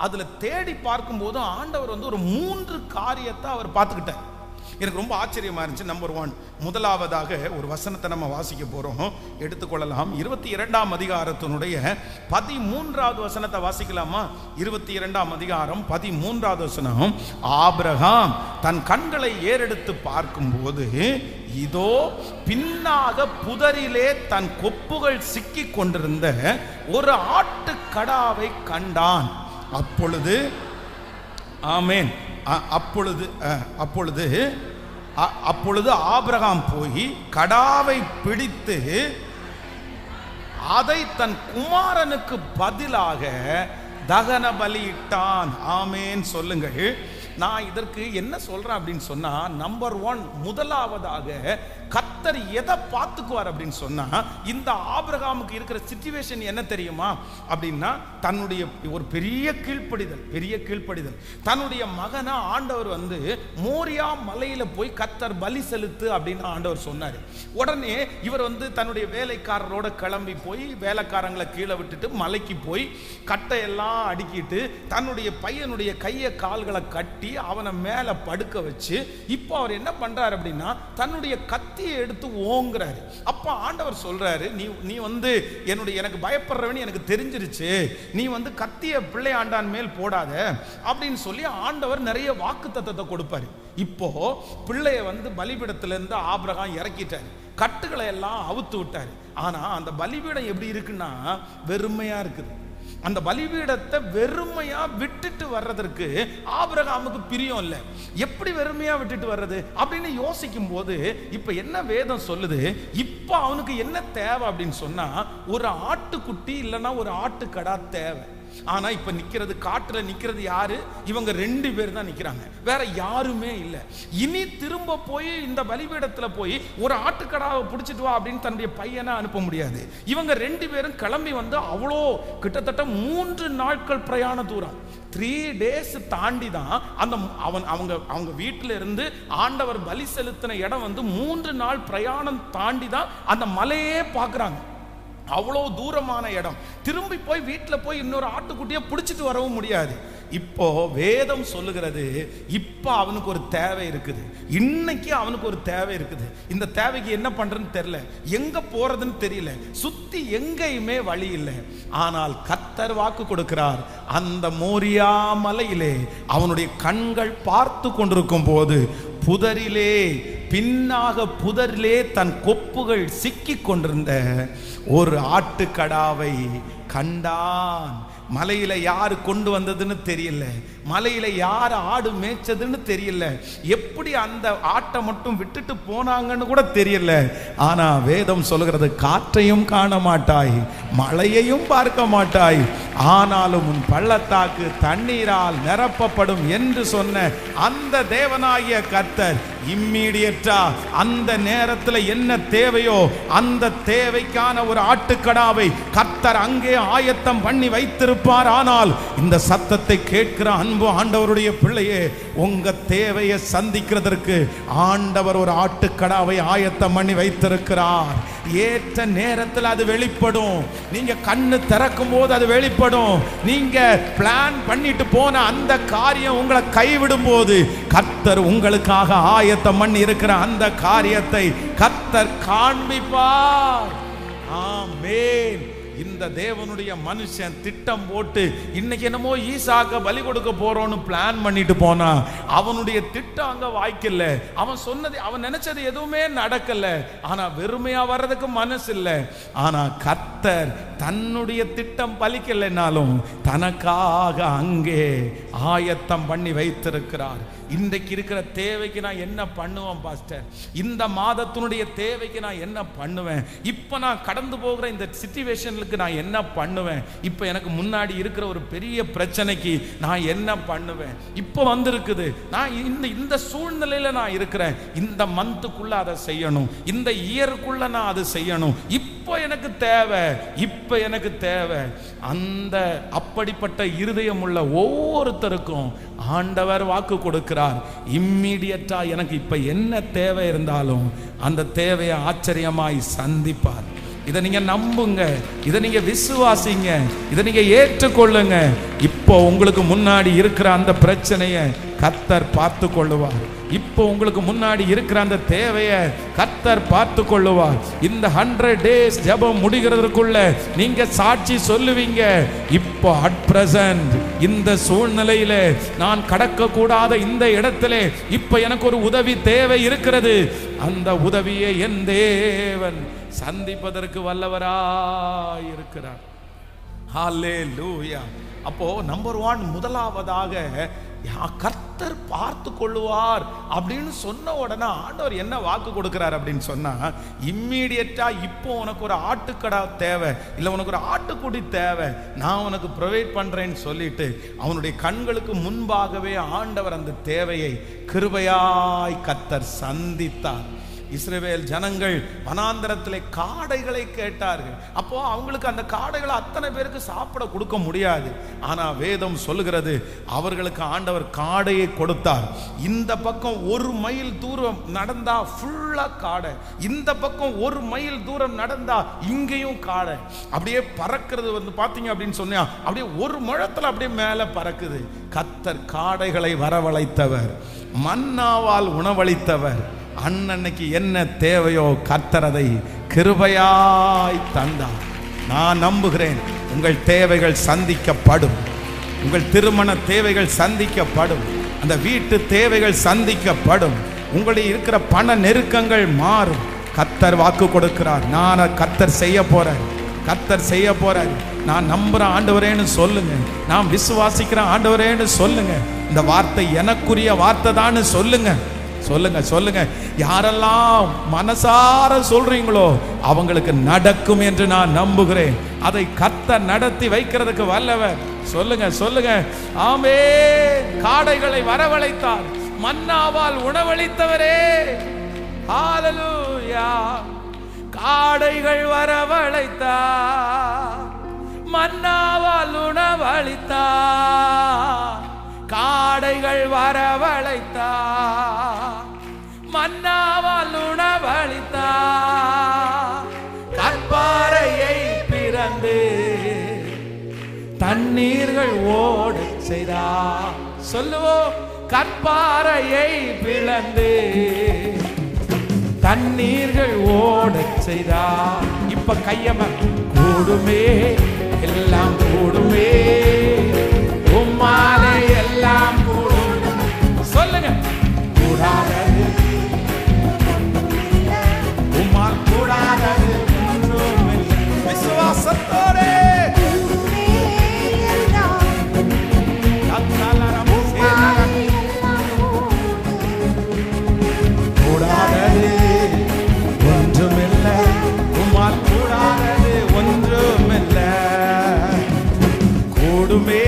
Speaker 1: அதுல தேடி பார்க்கும் போது ஆண்டவர் ஒரு 3 காரியத்தை அவர் பார்த்துக்கிட்டார். எனக்கு ரொம்ப ஆச்சரியமா இருந்துச்சு. நம்பர் 1, முதலாவதாக ஒரு வசனத்தை நம்ம வாசிக்க போறோம், எடுத்துக்கொள்ளலாம். 22ஆம் அதிகாரத்தினுடைய 13வது வசனத்தை வாசிக்கலாமா? 22ஆம் அதிகாரம் 13வது வசனம். ஆபிரகாம் தன் கண்களை ஏறெடுத்து பார்க்கும்போது இதோ பின்னாக புதரிலே தன் கொப்புகள் சிக்கி கொண்டிருந்த ஒரு ஆட்டுக்கடாவை கண்டான். அப்பொழுது ஆமேன் அப்பொழுது ஆபிரகாம் போய் கடாவை பிடித்து அதை தன் குமாரனுக்கு பதிலாக தகன பலியிட்டான். ஆமேன் சொல்லுங்கள். நான் இதற்கு என்ன சொல்றேன் அப்படின்னு சொன்னா, நம்பர் 1, முதலாவதாக கர்த்தர் எதை பார்த்துக்குவார் அப்படின்னு சொன்னா, இந்த ஆபிரகாமுக்கு இருக்கிற சிச்சுவேஷன் என்ன தெரியுமா அப்படின்னா, தன்னுடைய ஒரு பெரிய கீழ்ப்படிதல். தன்னுடைய மகனை ஆண்டவர் வந்து மோரியா மலையில போய் கர்த்தர் பலி செலுத்து அப்படின்னு ஆண்டவர் சொன்னார். உடனே இவர் வந்து தன்னுடைய வேலைக்காரரோட கிளம்பி போய் வேலைக்காரங்களை கீழே விட்டுட்டு மலைக்கு போய் கட்டையெல்லாம் அடுக்கிட்டு தன்னுடைய பையனுடைய கையை கால்களை கட்டி அவனை மேல படுக்க வச்சு, இப்போ அவர் என்ன பண்றாரு அப்படின்னா, தன்னுடைய கத்தியை எடுத்து ஓங்குறாரு. அப்ப ஆண்டவர் சொல்றாரு, நீ வந்து எனக்கு பயப்படுறவன்னு எனக்கு தெரிஞ்சிருச்சு, நீ வந்து கத்திய பிள்ளை ஆண்டான் மேல் போடாத அப்படின்னு சொல்லி ஆண்டவர் நிறைய வாக்குத்தத்தத்தை கொடுப்பாரு. இப்போ பிள்ளைய வந்து பலிபீடத்திலிருந்து ஆபிரகாம் இறக்கிட்டாரு, கட்டுகளை எல்லாம் அவுத்து விட்டாரு. ஆனா அந்த பலிபீடம் எப்படி இருக்குன்னா வெறுமையா இருக்குது. அந்த பலிபீடத்தை வெறுமையா விட்டுட்டு வர்றதற்கு ஆபிரகாமுக்கு பிரியம் இல்லை. எப்படி வெறுமையா விட்டுட்டு வர்றது அப்படின்னு யோசிக்கும் போது இப்ப என்ன வேதம் சொல்லுது, இப்ப அவனுக்கு என்ன தேவை அப்படின்னு சொன்னா, ஒரு ஆட்டுக்குட்டி இல்லைன்னா ஒரு ஆட்டுக்கடா தேவை. ஆனா இப்ப நிக்கிறது, காட்டுல நிக்கிறது யாரு? இவங்க 2 பேர் தான் நிக்கிறாங்க, வேற யாருமே இல்ல. இனி திரும்ப போய் இந்த பலிபீடத்துல போய் ஒரு ஆட்டுக்கடாவை பிடிச்சிட்டு வா அப்படின்னு தன்னுடைய பையனை அனுப்ப முடியாது. இவங்க 2 பேரும் கிளம்பி வந்து அவ்வளோ கிட்டத்தட்ட 3 நாட்கள் பிரயாண தூரம், 3 days தாண்டி தான் அந்த அவங்க வீட்டில இருந்து ஆண்டவர் பலி செலுத்தின இடம் வந்து 3 நாள் பிரயாணம் தாண்டி தான் அந்த மலையே பார்க்கறாங்க. அவ்வளோ தூரமான இடம். திரும்பி போய் வீட்டில் போய் இன்னொரு ஆட்டுக்குட்டியை பிடிச்சிட்டு வரவும் முடியாது. இப்போ வேதம் சொல்லுகிறது, இப்போ அவனுக்கு ஒரு தேவை இருக்குது. இன்னைக்கு அவனுக்கு ஒரு தேவை இருக்குது. இந்த தேவைக்கு என்ன பண்றதுன்னு தெரியல, எங்க போறதுன்னு தெரியல, சுத்தி எங்கேயுமே வழி இல்லை. ஆனால் கர்த்தர் வாக்கு கொடுக்கிறார், அந்த மோரியா மலையிலே அவனுடைய கண்கள் பார்த்து கொண்டிருக்கும் போது பின்னாக புதரிலே தன் கொப்புகள் சிக்கி கொண்டிருந்த ஒரு ஆட்டுக்கடாவை கண்டான். மலையில யாரு கொண்டு வந்ததுன்னு தெரியல, மலையில யார் ஆடு மேய்ச்சதுன்னு தெரியல, எப்படி அந்த ஆட்டை மட்டும் விட்டுட்டு போனாங்கன்னு கூட தெரியல. ஆனா வேதம் சொல்லுகிறது, காற்றையும் காண மாட்டாய், மழையையும் பார்க்க மாட்டாய், ஆனாலும் உன் பள்ளத்தாக்கு தண்ணீரால் நிரப்பப்படும் என்று சொன்ன அந்த தேவனாகிய கர்த்தர் இம்மீடியட்டா அந்த நேரத்தில் என்ன தேவையோ அந்த தேவைக்கான ஒரு ஆட்டுக்கடாவை கர்த்தர் அங்கே ஆயத்தம் பண்ணி வைத்திருப்பார். ஆனால் இந்த சத்தத்தை கேட்கிற அன்பு ஆண்டவருடைய பிள்ளையே, உங்க தேவையை சந்திக்கிறதற்கு ஆண்டவர் ஒரு ஆட்டுக்கடாவை ஆயத்தம் பண்ணி வைத்திருக்கிறார். ஏற்ற நேரத்தில் அது வெளிப்படும். நீங்க கண்ணு திறக்கும் போது அது வெளிப்படும். நீங்க பிளான் பண்ணிட்டு போன அந்த காரியம் உங்களை கைவிடும் போது கர்த்தர் உங்களுக்காக ஆயத்தம் பண்ணி இருக்கிற அந்த காரியத்தை கர்த்தர் காண்பிப்பார். ஆமென். இந்த தேவனுடைய மனுஷன் திட்டம் போட்டு இன்னைக்கு என்னமோ ஈசாக்க பலி கொடுக்க போறோம்னு பிளான் பண்ணிட்டு போனா அவனுடைய திட்டம் அங்க வாய்க்கல. அவன் சொன்னது, அவன் நினைச்சது எதுவுமே நடக்கல. ஆனா வெறுமையா வர்றதுக்கு மனசு இல்லை. ஆனா கர்த்தர் தன்னுடைய திட்டம் பலிக்கலைனாலும் தனக்காக அங்கே ஆயத்தம் பண்ணி வைத்திருக்கிறார். இன்றைக்கு இருக்கிற தேவைக்கு நான் என்ன பண்ணுவேன் பாஸ்டர்? இந்த மாதத்தினுடைய தேவைக்கு நான் என்ன பண்ணுவேன்? இப்போ நான் கடந்து போகிற இந்த சிச்சுவேஷனுக்கு நான் என்ன பண்ணுவேன்? இப்போ எனக்கு முன்னாடி இருக்கிற ஒரு பெரிய பிரச்சனைக்கு நான் என்ன பண்ணுவேன்? இப்போ வந்திருக்குது, நான் இந்த சூழ்நிலையில் நான் இருக்கிறேன், இந்த மந்த்துக்குள்ள அதை செய்யணும், இந்த இயருக்குள்ள நான் அதை செய்யணும், இப்போ எனக்கு தேவை, இப்போ எனக்கு தேவை. அந்த அப்படிப்பட்ட இருதயம் உள்ள ஒவ்வொருத்தருக்கும் ஆண்டவர் வாக்கு கொடுக்கிறார். இம்மீடியட்டா எனக்கு இப்ப என்ன தேவை இருந்தாலும் அந்த தேவையை ஆச்சரியமாய் சந்திப்பார். இதை நீங்க நம்புங்க, இதை நீங்க விசுவாசிங்க, இதை நீங்க ஏற்றுக்கொள்ளுங்க. இப்போ உங்களுக்கு முன்னாடி இருக்கிற அந்த பிரச்சனையை கர்த்தர் பார்த்து கொள்ளுவார். இப்போ உங்களுக்கு முன்னாடி இருக்கிற அந்த தேவையை கர்த்தர் பார்த்து கொள்ளுவார். இந்த 100 days ஜெபம் முடிகிறதுக்குள்ள நீங்க சாட்சி சொல்லுவீங்க, இப்போ அட் பிரசன்ட் இந்த சூழ்நிலையில நான் கடக்க கூடாத இந்த இடத்துல இப்ப எனக்கு ஒரு உதவி தேவை இருக்கிறது. அந்த உதவியை என் தேவன் சந்திப்பதற்கு வல்லவராய் இருக்கிறார். ஹல்லேலூயா. அப்போ நம்பர் 1 முதலாவதாக கர்த்தர் பார்த்து கொள்ளுவார் அப்படின்னு சொன்ன உடனே ஆண்டவர் என்ன வாக்கு கொடுக்கிறார் அப்படின்னு சொன்னா, இம்மீடியட்டா இப்போ உனக்கு ஒரு ஆட்டுக்கடா தேவை, இல்லை உனக்கு ஒரு ஆட்டுக்குடி தேவை, நான் உனக்கு ப்ரொவைட் பண்றேன்னு சொல்லிட்டு அவனுடைய கண்களுக்கு முன்பாகவே ஆண்டவர் அந்த தேவையை கிருபையாய் கர்த்தர் சந்தித்தார். இஸ்ரவேல் ஜனங்கள் வனாந்தரத்திலே காடைகளை கேட்டார்கள். அப்போ அவங்களுக்கு அந்த காடைகளை அத்தனை பேருக்கு சாப்பிட கொடுக்க முடியாது. ஆனா வேதம் சொல்லுகிறது, அவர்களுக்கு ஆண்டவர் காடையை கொடுத்தார். இந்த பக்கம் 1 மைல் தூரம் நடந்தா ஃபுல்லா காடை, இந்த பக்கம் 1 மைல் தூரம் நடந்தா இங்கேயும் காடை. அப்படியே பறக்கிறது வந்து பாத்தீங்க அப்படின்னு சொன்னா அப்படியே 1 முழத்துல அப்படியே மேல பறக்குது. கர்த்தர் காடைகளை வரவழைத்தவர், மன்னாவால் உணவளித்தவர். அன்னைக்கு என்ன தேவையோ கர்த்தர் அதை கிருபையாய் தந்தார். நான் நம்புகிறேன் உங்கள் தேவைகள் சந்திக்கப்படும், உங்கள் திருமண தேவைகள் சந்திக்கப்படும், அந்த வீட்டு தேவைகள் சந்திக்கப்படும், உங்களுடைய இருக்கிற பண நெருக்கங்கள் மாறும். கர்த்தர் வாக்கு கொடுக்கிறார், நான் கர்த்தர் செய்ய போறேன், கர்த்தர் செய்ய போறேன், நான் நம்புறேன் ஆண்டவரேன்னு சொல்லுங்க, நான் விசுவாசிக்கிறேன் ஆண்டவரேன்னு சொல்லுங்க. இந்த வார்த்தை எனக்குரிய வார்த்தை தான் சொல்லுங்க, சொல்லுங்க சொல்லுங்க. யாரெல்லாம் மனசார சொல்றீங்களோ அவங்களுக்கு நடக்கும் என்று நான் நம்புகிறேன். அதை கர்த்தர் நடத்தி வைக்கிறதுக்கு வல்லவர். சொல்லுங்க சொல்லுங்க. ஆமென். காடைகளை வரவழைத்தார், மன்னாவால் உணவளித்தவரே. ஹல்லேலூயா. காடைகள் வரவழைத்தார், மன்னாவால் உணவளித்தார். காடைகள் வரவழைத்தார், மன்னாவால் உணவளித்தார். கற்பாறையை பிறந்து தண்ணீர்கள் ஓட செய்தார். சொல்லுவோம், கற்பாறையை பிளந்து தண்ணீர்கள் ஓட செய்தார். இப்ப கையம கூடுமே, எல்லாம் கூடுமே, உம்மாலே எல்லாம் கூடும். சொல்லுங்க, கூடாதது உம்மால் கூடாதது ஒன்றுமில்லை. விசுவாசத்தோடு கூடாதது ஒன்றுமில்லை, உம்மால் கூடாதது ஒன்றுமில்லை. கூடுமே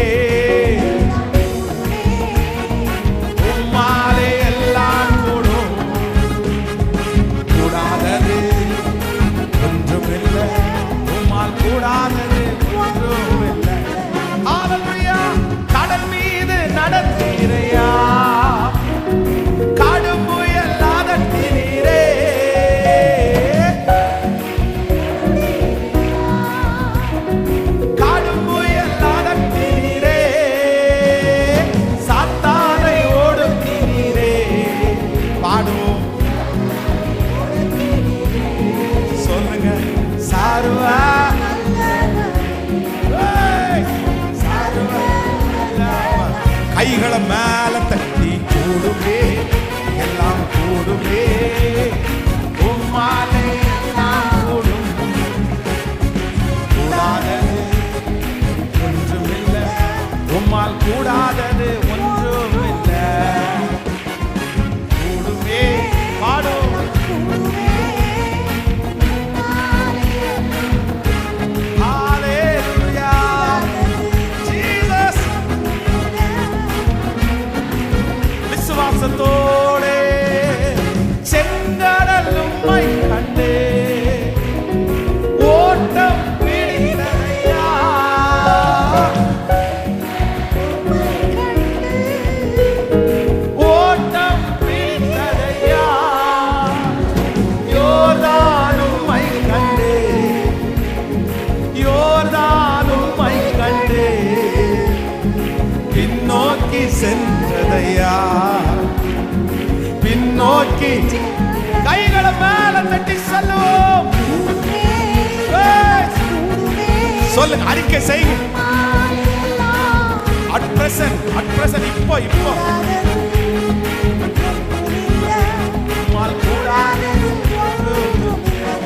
Speaker 1: நோக்கி கைகளை மேல தட்டி சொல்லுவோம். சொல்லுங்க, அறிக்கை செய்யுங்க. at present இப்போ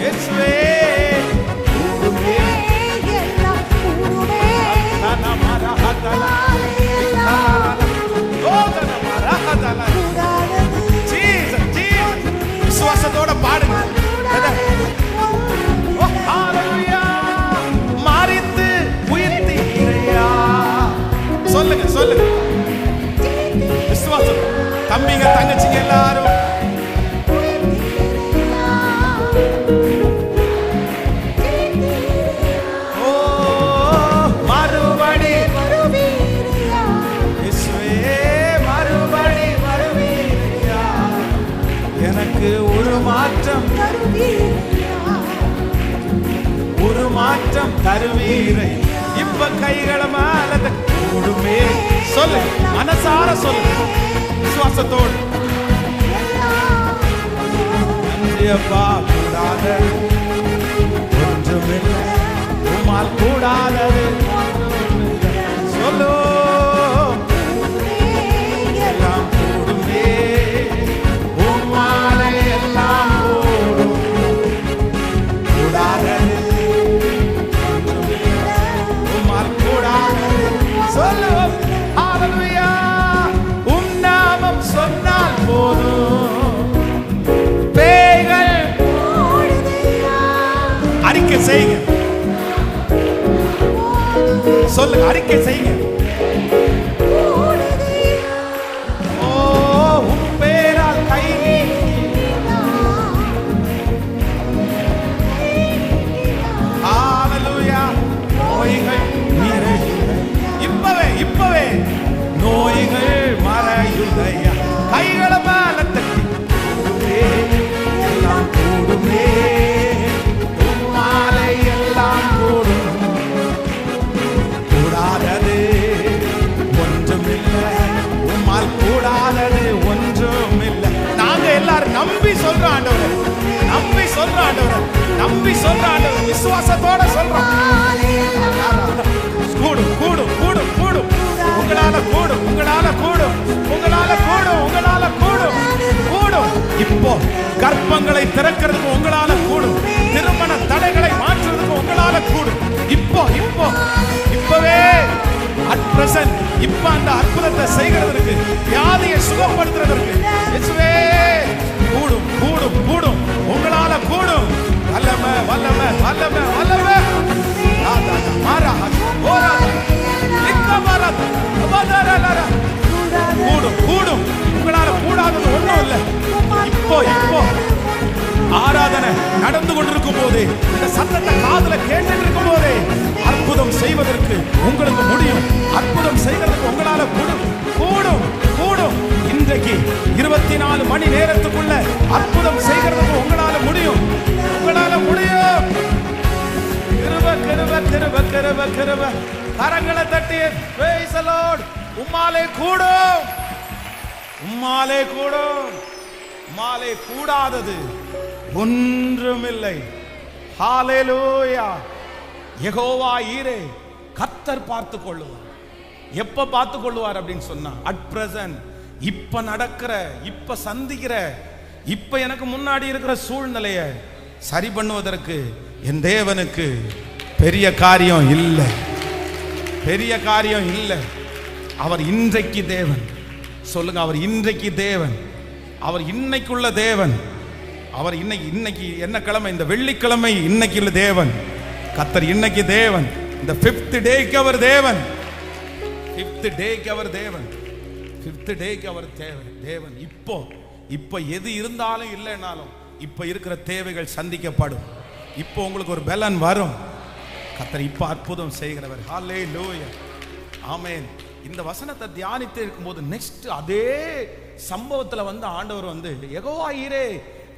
Speaker 1: இயேசுவே விசுவாசத்தோட பாடுங்க. மரித்து உயிர்த்தீரையா. சொல்லுங்க சொல்லுங்க, விசுவாசம். தம்பிங்க தங்கச்சிங்க எல்லாரும் ஒரு மாற்றம் தருவீரை. இப்ப கைகளை மேல கூடுமே. சொல்லு, மனசார சொல்லு, விசுவாசத்தோடு. நன்றியப்பா, கூடாத ஒன்றுமில்லை, உம்மால் கூடாதது சொல்லு. எல்லாம் கூடுமே, உம்மாலே எல்லாம் கூடும். கூடாதது உம்மால் கூடாதது சொல்லு. ஹல்லேலூயா. உம் நாமம் சொன்னால் போதும், பேய்கள் அறிக்கை செய்யுங்க. சொல்லுங்க, அறிக்கை செய்யுங்க. ஓ, உம் பேரால் கை ஹல்லேலூயா. நோய்கள் இப்பவே நோய்கள் மறையுதையா. கைகளை மேல தட்டி கூடுமே, எல்லாம் கூடுமே, உம்மாலே எல்லாம் கூடும். கூடாதது ஒன்றுமில்லை, உம்மால் கூடாதது ஒன்றுமில்லை. நாங்க எல்லாரும் நம்பி சொல்றோம் ஆண்டவரே, நம்பி சொல்றோம் ஆண்டவரே, நம்பி சொல்றோம் ஆண்டவரே, விசுவாசத்தோட சொல்றோம். கூடும் கூடும் கூடும் கூடும், உங்களால கூடும், உங்களால கூடும், உங்களால கூடும், உங்களால கூடும் கூடும். இப்போ கர்ப்பங்களை திறக்கிறதுக்கு உங்களால கூடும், திருமண தடைகளை மாற்றுறதுக்கு உங்களால கூடும். இப்பவே at present இப்ப அந்த அற்புதத்தை செய்கிறதற்கு, வியாதியை சுகப்படுத்துறதற்கு இயேசுவே கூடும் கூடும் கூடும், உங்களால கூடும். வல்லமை வல்லமை வல்லமை வல்லமை. கூடும் கூடும், உங்களால கூடாதது ஒண்ணும் இல்லை. இப்போ ஆராதனை நடந்து கொண்டிருக்கும் போதே, இந்த சத்தத்தை காதுல கேட்டு இருக்கும் போதே அற்புதம் செய்வதற்கு உங்களுக்கு முடியும். அற்புதம் செய்வதற்கு உங்களால கூடும் கூடும் கூடும். இன்றைக்கு 24 மணி நேரத்துக்குள்ள அற்புதம் செய்கிறதுக்கு உங்களால முடியும், உங்களால முடியும். கிருபை கிருபை கிருபை கிருபை கிருபை. கரங்களை தட்டி praise the Lord. உம்மாலே கூடும், உம்மாலே கூடும், உம்மாலே கூடாதது ஒன்றுமில்லை. ஹல்லேலூயா. யெகோவா ஈரே, கர்த்தர் பார்த்து கொள்ளுவார். எப்ப பார்த்து கொள்ளுவார் அப்படின்னு சொன்னா, at present இப்ப நடக்கிற, இப்ப சந்திக்கிற, இப்ப எனக்கு முன்னாடி இருக்கிற சூழ்நிலைய சரி பண்ணுவதற்கு என் தேவனுக்கு பெரிய காரியம் இல்லை, பெரிய காரியம் இல்லை. அவர் இன்றைக்கு தேவன். சொல்லுங்க, அவர் இன்றைக்கு தேவன், அவர் இன்னைக்குள்ள தேவன். அவர் இன்னைக்கு என்ன கிழமை? இந்த வெள்ளிக்கிழமை இன்னைக்கு உள்ள தேவன். கர்த்தர் இன்னைக்கு தேவன். இந்த 5th டேக்கு அவர் தேவன், 5th டேக்கு அவர் தேவன், 5th டேக்கு அவர் தேவன். இப்போ எது இருந்தாலும் இல்லைனாலும் இப்போ இருக்கிற தேவைகள் சந்திக்கப்படும். இப்போ உங்களுக்கு ஒரு பலன் வரும். கர்த்தர் இப்போ அற்புதம் செய்கிறவர். ஹல்லேலூயா, ஆமென். இந்த வசனத்தை தியானித்து இருக்கும்போது நெக்ஸ்ட் அதே சம்பவத்தில் வந்து ஆண்டவர் வந்து யெகோவா ஈரே,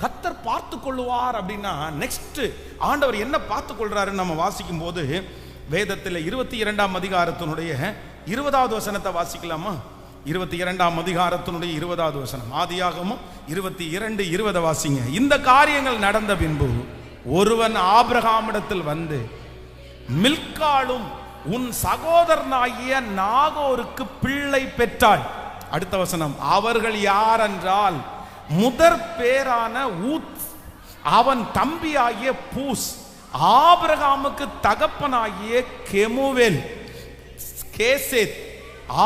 Speaker 1: கர்த்தர் பார்த்து கொள்ளுவார் அப்படின்னா, நெக்ஸ்ட் ஆண்டவர் என்ன பார்த்து கொள்றாருன்னு நம்ம வாசிக்கும் போது வேதத்தில் 22ஆம் அதிகாரத்தினுடைய 20வது வசனத்தை வாசிக்கலாமா? 22ஆம் அதிகாரத்தினுடைய 20வது வசனம். ஆதியாகமம் 22:20 வாசிங்க. இந்த காரியங்கள் நடந்த பின்பு ஒருவன் ஆபிரகாமிடத்தில் வந்து, மில்காளும் உன் சகோதரனாகிய நாகோருக்கு பிள்ளை பெற்றாள். அடுத்த வசனம், அவர்கள் யார் என்றால் முதற் பேரான ஊத், அவன் தம்பியாகிய பூஸ், ஆபிரகாமுக்கு தகப்பனாகிய கெமுவேல், கேசேத்,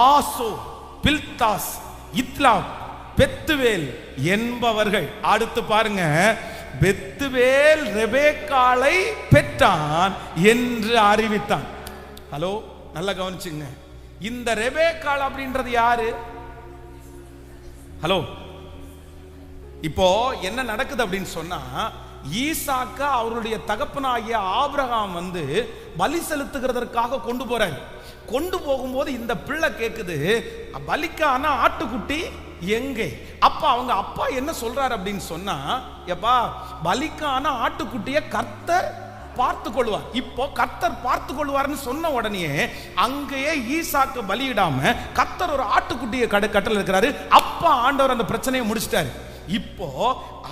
Speaker 1: ஆசோ, பில்தாஸ், இத்லாப், பெத்துவேல் என்பவர்கள். அடுத்து பாருங்க, பெத்துவேல் ரெபேக்காளை பெற்றான் என்று அறிவித்தான். ஹலோ, நல்லா கவனிச்சுங்க. இந்த ரெபேக்காள் அப்படின்றது யாரு? ஹலோ, இப்போ என்ன நடக்குது அப்படின்னு சொன்னா, ஈசாக்கா அவருடைய தகப்பனாகிய ஆபிரகாம் வந்து பலி செலுத்துகிறதற்காக கொண்டு போறாரு. கொண்டு போகும்போது இந்த பிள்ளை கேக்குது, பலிக்கான ஆட்டுக்குட்டி எங்கே? அப்ப அவங்க அப்பா என்ன சொல்றாரு அப்படின்னு சொன்னா, எப்பா பலிக்கான ஆட்டுக்குட்டியை கர்த்தர் பார்த்து கொள்வார். இப்போ கர்த்தர் பார்த்து கொள்வார்னு சொன்ன உடனே அங்கேயே ஈசாக்கு பலியிடாம கர்த்தர் ஒரு ஆட்டுக்குட்டியை கட்டளை இருக்கிறாரு. அப்பா ஆண்டவர் அந்த பிரச்சனையை முடிச்சிட்டாரு. இப்போ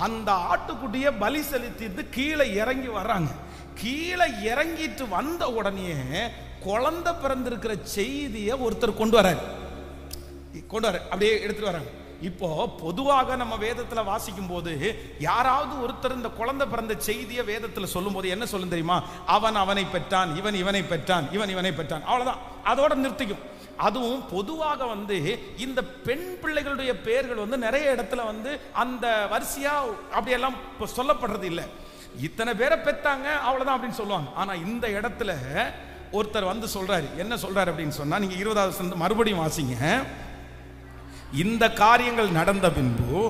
Speaker 1: அந்த ஆட்டுக்குட்டியை பலி செலுத்திட்டு கீழே இறங்கி வர்றாங்க. கீழே இறங்கிட்டு வந்த உடனே குழந்தை பிறந்திருக்கிற செய்தியை ஒருத்தர் கொண்டு வர அப்படியே எடுத்துட்டு வராங்க. இப்போ பொதுவாக நம்ம வேதத்துல வாசிக்கும் போது யாராவது ஒருத்தர் இந்த குழந்தை பிறந்த செய்தியை வேதத்துல சொல்லும் போது என்ன சொல்லும் தெரியுமா? அவன் அவனை பெற்றான், இவன் இவனை பெற்றான், இவன் இவனை பெற்றான், அவ்வளவுதான், அதோட நிறுத்திக்கும். அதுவும் பொதுவாக வந்து இந்த பெண் பிள்ளைகளுடைய பெயர்கள் வந்து நிறைய இடத்துல வந்து அந்த வரிசையா அப்படியெல்லாம் சொல்லப்படுறது இல்லை. இத்தனை பேரை பெற்றாங்க அவ்வளவுதான் அப்படின்னு சொல்லுவாங்க. ஆனா இந்த இடத்துல ஒருத்தர் வந்து சொல்றாரு. என்ன சொல்றாரு அப்படின்னு சொன்னா, நீங்க 20வது மறுபடியும் வாசிங்க. இந்த காரியங்கள் நடந்த பின்பு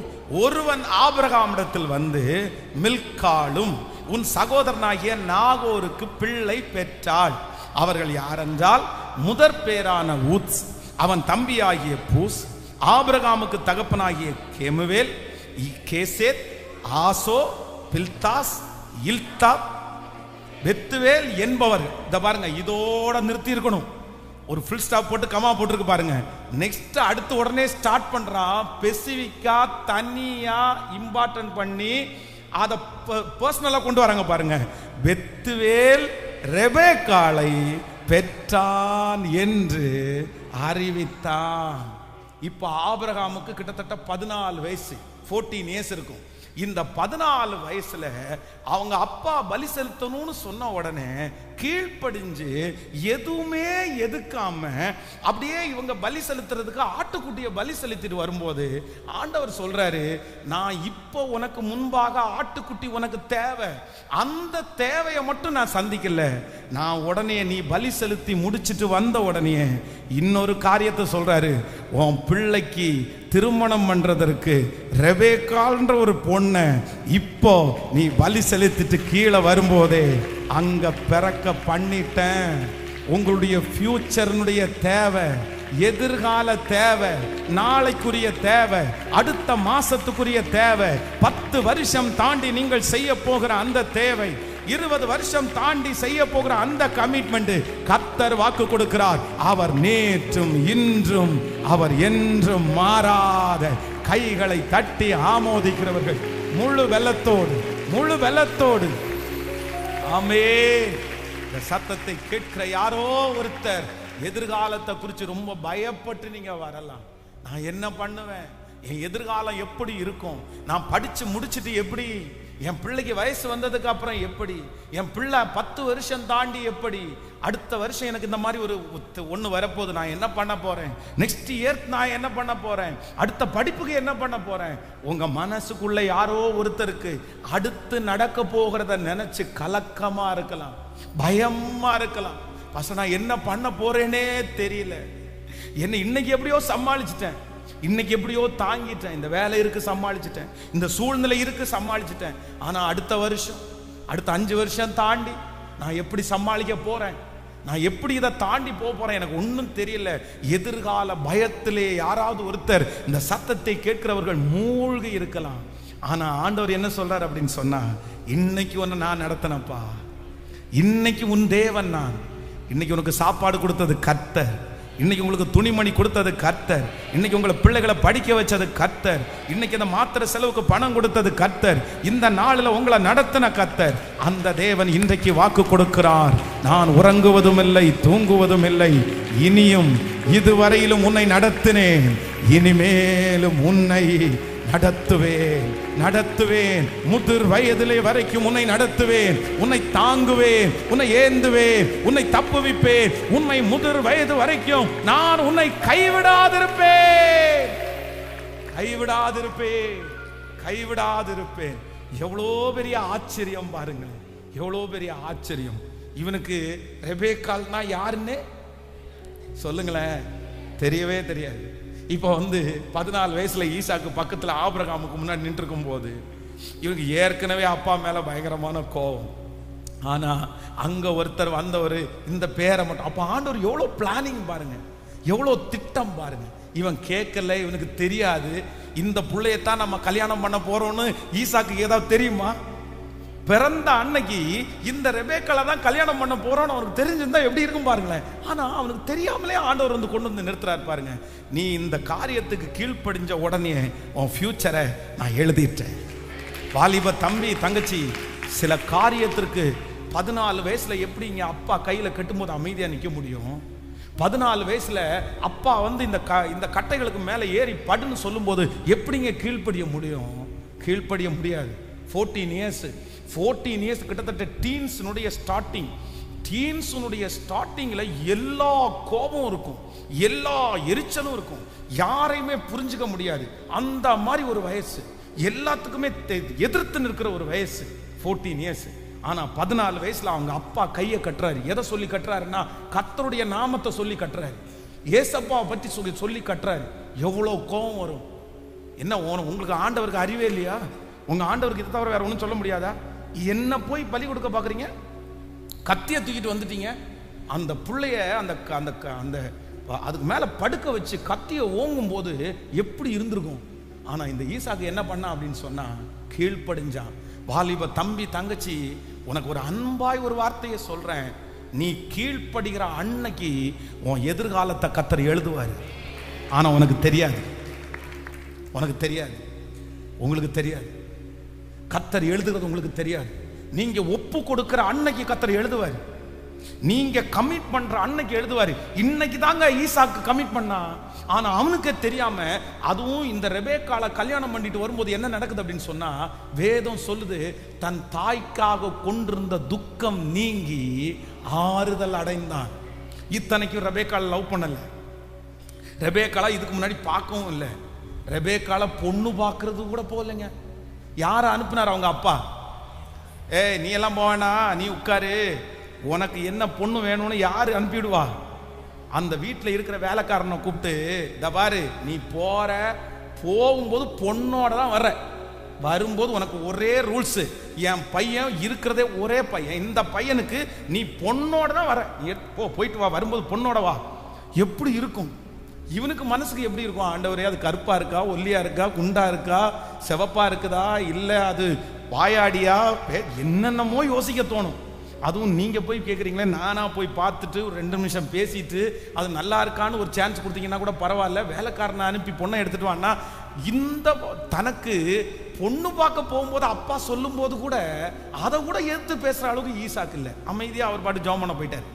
Speaker 1: ஒருவன் ஆபிரகாமிடத்தில் வந்து, மில்காளும் உன் சகோதரனாகிய நாகோருக்கு பிள்ளை பெற்றாள். அவர்கள் யாரென்றால் முதற் பேரான ஊத், அவன் தம்பியாகிய பூஸ், ஆபிரகாமுக்கு தகப்பனாகிய கெமுவேல், கேசேத், ஆசோ, பில்தாஸ், இல்தாப், பெத்துவேல் என்பவர். இத பாருங்க, இதோட நிறுத்தி இருக்கணும். ஒரு ஃபுல் ஸ்டாப் போட்டு கமா போட்டுருக்கு பாருங்க. நெக்ஸ்ட் அடுத்து உடனே ஸ்டார்ட் பண்றான். ஸ்பெசிபிக்கா தனியா இம்பார்ட்டன்ட் பண்ணி அதை பர்சனலா கொண்டு வராங்க பாருங்க. பெத்துவேல் ரெபேக்காளை பெற்றான் என்று அறிவித்தான். இப்ப ஆபிரகாமுக்கு கிட்டத்தட்ட 14 வயசு, 14 இயர்ஸ் இருக்கும். இந்த 14 வயசுல அவங்க அப்பா பலி செலுத்தணும்னு சொன்ன உடனே கீழ்ப்படிஞ்சு எதுவுமே எதுக்காம அப்படியே இவங்க பலி செலுத்துறதுக்கு ஆட்டுக்குட்டியை பலி செலுத்திட்டு வரும்போது ஆண்டவர் சொல்றாரு, நான் இப்போ உனக்கு முன்பாக ஆட்டுக்குட்டி உனக்கு தேவை, அந்த தேவையை மட்டும் நான் சந்திக்கல. நான் உடனே நீ பலி செலுத்தி முடிச்சிட்டு வந்த உடனே இன்னொரு காரியத்தை சொல்றாரு. உன் பிள்ளைக்கு திருமணம் பண்றதற்கு ரெபேக்காள்ன்ற ஒரு பொண்ணை இப்போ நீ பலி செலுத்திட்டு கீழே வரும்போதே அங்க பிறக்க பண்ணிட்டேன். உங்களுடைய ஃபியூச்சர்னுடைய தேவை, எதிர்கால தேவை, நாளைக்குரிய தேவை, அடுத்த மாசத்துக்குரிய தேவை, 10 வருஷம் தாண்டி நீங்கள் செய்ய போகிற அந்த தேவை, 20 வருஷம் தாண்டி செய்ய போகிற அந்த கமிட்மெண்ட் கர்த்தர் வாக்கு கொடுக்கிறார். அவர் நேற்றும் இன்றும் அவர் என்றும் மாறாத. கைகளை தட்டி ஆமோதிக்கிறவர்கள் முழு வெள்ளத்தோடு ஆமென். இந்த சத்தத்தை கேட்கிற யாரோ ஒருத்தர் எதிர்காலத்தை குறித்து ரொம்ப பயப்பட்டு நீங்க வரலாம். நான் என்ன பண்ணுவேன், என் எதிர்காலம் எப்படி இருக்கும், நான் படிச்சு முடிச்சுட்டு எப்படி, என் பிள்ளைக்கு வயசு வந்ததுக்கு அப்புறம் எப்படி, என் பிள்ளை 10 வருஷம் தாண்டி எப்படி, அடுத்த வருஷம் எனக்கு இந்த மாதிரி ஒரு ஒன்று வரப்போகுது, நான் என்ன பண்ண போறேன், நெக்ஸ்ட் இயர் நான் என்ன பண்ண போறேன், அடுத்த படிப்புக்கு என்ன பண்ண போறேன். உங்க மனசுக்குள்ள யாரோ ஒருத்தருக்கு அடுத்து நடக்க போகிறத நினைச்சு கலக்கமா இருக்கலாம், பயமா இருக்கலாம். பசங்க நான் என்ன பண்ண போறேனே தெரியல, என்ன இன்னைக்கு எப்படியோ சமாளிச்சிட்டேன், இன்னைக்கு எப்படியோ தாங்கிட்டேன், இந்த வேலை இருக்கு சமாளிச்சிட்டேன், இந்த சூழ்நிலை இருக்கு சமாளிச்சிட்டேன், ஆனா அடுத்த வருஷம் அடுத்த 5 வருஷம் தாண்டி நான் எப்படி சமாளிக்க போறேன், நான் எப்படி இதை தாண்டி போறேன், எனக்கு ஒன்றும் தெரியல. எதிர்கால பயத்திலே யாராவது ஒருத்தர் இந்த சத்தத்தை கேட்கிறவர்கள் மூழ்கி இருக்கலாம். ஆனா ஆண்டவர் என்ன சொல்றார் அப்படின்னு சொன்னா, இன்னைக்கு உன்னை நான் நடத்தினப்பா, இன்னைக்கு உன் தேவன் நான், இன்னைக்கு உனக்கு சாப்பாடு கொடுத்தது கர்த்தர், இன்னைக்கு உங்களுக்கு துணிமணி கொடுத்தது கர்த்தர். இன்னைக்கு உங்களை பிள்ளைகளை படிக்க வச்சது கர்த்தர். இன்னைக்கு இந்த மாத்திரை செலவுக்கு பணம் கொடுத்தது கர்த்தர். இந்த நாளில் உங்களை நடத்தின கர்த்தர். அந்த தேவன் இன்றைக்கு வாக்கு கொடுக்கிறார், நான் உறங்குவதும் இல்லை தூங்குவதும் இல்லை, இனியும் இதுவரையிலும் உன்னை நடத்தினேன், இனிமேலும் உன்னை நடத்துவேன் நடத்துவேன். முதிர் வயதிலே வரைக்கும் உன்னை நடத்துவேன், உன்னை தாங்குவேன், உன்னை ஏந்துவேன், உன்னை தப்புவிப்பேன். உன்னை முதிர் வயது வரைக்கும் நான் உன்னை கைவிடாதிருப்பேன் கைவிடாதிருப்பேன் கைவிடாதிருப்பேன். எவ்வளோ பெரிய ஆச்சரியம் பாருங்க, எவ்வளோ பெரிய ஆச்சரியம். இவனுக்கு ரெபேக்காள்னா யாருன்னு சொல்லுங்களேன், தெரியவே தெரியாது. இப்போ 14 வயசுல ஈசாக்கு பக்கத்தில் ஆபிரகாமுக்கு முன்னாடி நின்று இருக்கும் போது இவனுக்கு ஏற்கனவே அப்பா மேல பயங்கரமான கோபம். ஆனா அங்க ஒருத்தர் வந்தவர் இந்த பேரை மட்டும், அப்ப ஆண்டவர் எவ்வளவு பிளானிங் பாருங்க, எவ்வளவு திட்டம் பாருங்க. இவன் கேட்கல, இவனுக்கு தெரியாது இந்த பிள்ளையத்தான் நம்ம கல்யாணம் பண்ண போறோம்னு. ஈசாக்கு ஏதாவது தெரியுமா? பிறந்த அன்னைக்கு இந்த ரெபேக்காளை தான் கல்யாணம் பண்ண போறோம்னு அவனுக்கு தெரிஞ்சிருந்தா எப்படி இருக்கும் பாருங்களேன். ஆனா அவனுக்கு தெரியாமலே ஆண்டவர் கொண்டு வந்து நிறுத்துறாரு பாருங்க. நீ இந்த காரியத்துக்கு கீழ்ப்படிஞ்ச உடனே உன் ஃபியூச்சரை நான் எழுதிட்டேன். வாலிப தம்பி தங்கச்சி, சில காரியத்திற்கு 14 வயசுல எப்படி இங்க அப்பா கையில கட்டும்போது அமைதியா நிக்க முடியும்? 14 வயசுல அப்பா இந்த கட்டைகளுக்கு மேல ஏறி படுன்னு சொல்லும் போது எப்படிங்க கீழ்ப்படிய முடியும்? கீழ்ப்படிய முடியாது. 14 இயர்ஸ் கிட்டத்தட்ட டீன்ஸுடைய ஸ்டார்டிங்ல எல்லா கோபம் இருக்கும், எல்லா எரிச்சலும் இருக்கும், யாரையுமே புரிஞ்சுக்க முடியாது. அந்த மாதிரி ஒரு வயசு, எல்லாத்துக்குமே எதிர்த்து நிற்கிற ஒரு வயசு 14 இயர்ஸ். ஆனா 14 வயசுல அவங்க அப்பா கையை கட்டுறாரு. எதை சொல்லி கட்டுறாருன்னா கர்த்தருடைய நாமத்தை சொல்லி கட்டுறாரு, ஏசப்பாவை பற்றி சொல்லி கட்டுறாரு. எவ்வளவு கோபம் வரும். என்ன உங்களுக்கு ஆண்டவருக்கு அறிவே இல்லையா? உங்க ஆண்டவருக்கு இதை தவிர வேற ஒன்றும் சொல்ல முடியாதா? என்ன போய் பலி கொடுக்க பாக்குறீங்க? கத்திய தூக்கிட்டு வந்துட்டீங்க. அந்த புள்ளைய அந்த அதுக்கு மேல படுக்க வச்சு கத்திய ஓங்கும் போது எப்படி இருந்திருக்கும்? ஆனா இந்த ஈசாக்கு என்ன பண்ணா அப்படின்னு சொன்னா கீழ்ப்படிஞ்சான். வாலிப தம்பி தங்கச்சி, உனக்கு ஒரு அன்பாய் ஒரு வார்த்தையை சொல்றேன், நீ கீழ்ப்படுகிற அன்னைக்கு உன் எதிர்காலத்தை கர்த்தர் எழுதுவாரு. ஆனா உனக்கு தெரியாது, உங்களுக்கு தெரியாது. கர்த்தர் எழுதுகிறது உங்களுக்கு தெரியாது. நீங்க ஒப்பு கொடுக்கிற அன்னைக்கு கர்த்தர் எழுதுவாரு, நீங்க கமிட் பண்ற அன்னைக்கு எழுதுவாரு. இன்னைக்கு தாங்க ஈசாக்கு கமிட் பண்ணா, ஆனா அவனுக்கு தெரியாம அதுவும் இந்த ரெபேக்காளை கல்யாணம் பண்ணிட்டு வரும்போது என்ன நடக்குது அப்படின்னு சொன்னா வேதம் சொல்லுது, தன் தாய்க்காக கொண்டிருந்த துக்கம் நீங்கி ஆறுதல் அடைந்தான். இத்தனைக்கும் ரெபேக்காளை லவ் பண்ணல, ரெபேக்காளை இதுக்கு முன்னாடி பார்க்கவும் இல்லை, ரெபேக்காளை பொண்ணு பார்க்கறது கூட போகலைங்க. யாரை அனுப்புனார்? அவங்க அப்பா. நீ எல்லாம் போவேனா, நீ உட்காரு, உனக்கு என்ன பொண்ணு வேணும்னு யாரு அனுப்பிடுவா? அந்த வீட்டில் இருக்கிற வேலைக்காரனை கூப்பிட்டு, இந்த பாரு, நீ போகும்போது பொண்ணோட தான் வர்ற, வரும்போது உனக்கு ஒரே ரூல்ஸ், என் பையன் இருக்கிறதே ஒரே பையன், இந்த பையனுக்கு நீ பொண்ணோட தான் வர, போயிட்டு வா, வரும்போது பொண்ணோட வா. எப்படி இருக்கும் இவனுக்கு? மனசுக்கு எப்படி இருக்கும்? ஆண்டவரே, அது கருப்பா இருக்கா, ஒல்லியா இருக்கா, குண்டா இருக்கா, செவப்பா இருக்குதா, இல்ல அது வாயாடியா, என்னென்னமோ யோசிக்க தோணும். அதுவும் நீங்க போய் கேட்குறீங்களே, நானா போய் பார்த்துட்டு ஒரு 2 நிமிஷம் பேசிட்டு அது நல்லா இருக்கான்னு ஒரு சான்ஸ் கொடுத்தீங்கன்னா கூட பரவாயில்ல, வேலைக்காரனை அனுப்பி பொண்ணை எடுத்துட்டு வான்னா, இந்த தனக்கு பொண்ணு பார்க்க போகும்போது அப்பா சொல்லும் போது கூட அதை கூட எடுத்து பேசுற அளவுக்கு ஈசாக்கு இல்லை. அமைதியா அவர் பாட்டு ஜெபம் பண்ண போயிட்டார்.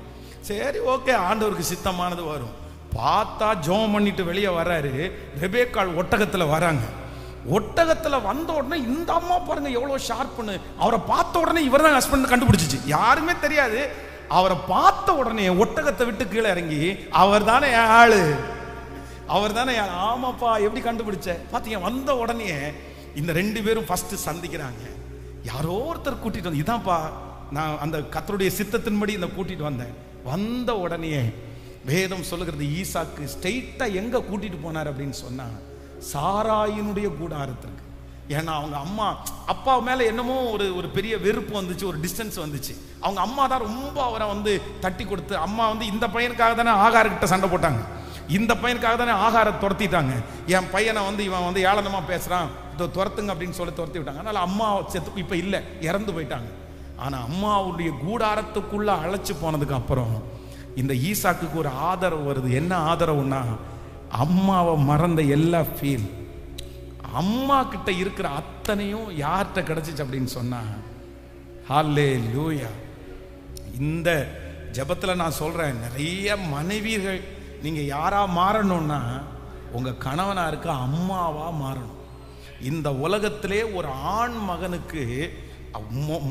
Speaker 1: சரி, ஓகே, ஆண்டவருக்கு சித்தமானது வரும். பார்த்தா ஜெபம் பண்ணிட்டு வெளியே வர்றாரு. ரெபேக்காள் ஒட்டகத்துல வராங்க. ஒட்டகத்துல வந்த உடனே இந்த அம்மா பாருங்க எவ்வளவு ஷார்ப்னு, அவரை பார்த்த உடனே இவர் தான் ஹஸ்பண்ட் கண்டுபிடிச்சிச்சு. யாருமே தெரியாது. அவரை பார்த்த உடனே ஒட்டகத்தை விட்டு கீழே இறங்கி, அவர் தானே ஆளு, அவர் தானே. ஆமாப்பா, எப்படி கண்டுபிடிச்ச? பாத்தீங்க, வந்த உடனே இந்த 2 பேரும் ஃபர்ஸ்ட் சந்திக்கிறாங்க. யாரோ ஒருத்தர் கூட்டிட்டு வந்து, இதான்ப்பா நான் அந்த கர்த்தருடைய சித்தத்தின்படி இந்த கூட்டிட்டு வந்தேன். வந்த உடனே வேதம் சொல்லுகிறது, ஈசாக்கு ஸ்ட்ரெயிட்டா எங்க கூட்டிட்டு போனார் அப்படின்னு சொன்னா சாராயினுடைய கூடாரத்திற்கு. ஏன்னா அவங்க அப்பா மேல என்னமோ ஒரு பெரிய வெறுப்பு வந்துச்சு, ஒரு டிஸ்டன்ஸ் வந்துச்சு. அவங்க அம்மா தான் ரொம்ப அவரை தட்டி கொடுத்து, அம்மா இந்த பையனுக்காக தானே ஆகாரக்கிட்ட சண்டை போட்டாங்க, இந்த பையனுக்காக தானே ஆகாரத்தை துரத்திட்டாங்க, என் பையனை இவன் ஏளனமா பேசுறான், துரத்துங்க அப்படின்னு சொல்லி துரத்தி விட்டாங்க. அதனால அம்மா செத்து இப்ப இல்லை, இறந்து போயிட்டாங்க. ஆனா அம்மாவுடைய கூடாரத்துக்குள்ள அழைச்சு போனதுக்கு அப்புறம் இந்த ஈசாக்குக்கு ஒரு ஆதரவு வருது. என்ன ஆதரவுன்னா, அம்மாவை மறந்த எல்லா ஃபீல், அம்மா கிட்ட இருக்கிற அத்தனையும் யார்கிட்ட கிடைச்சிச்சு அப்படின்னு சொன்னா, ஹல்லேலூயா. இந்த ஜெபத்தில் நான் சொல்றேன், நிறைய மனைவிகள் நீங்க யாரா மாறணும்னா உங்க கணவனா இருக்க அம்மாவா மாறணும். இந்த உலகத்திலே ஒரு ஆண் மகனுக்கு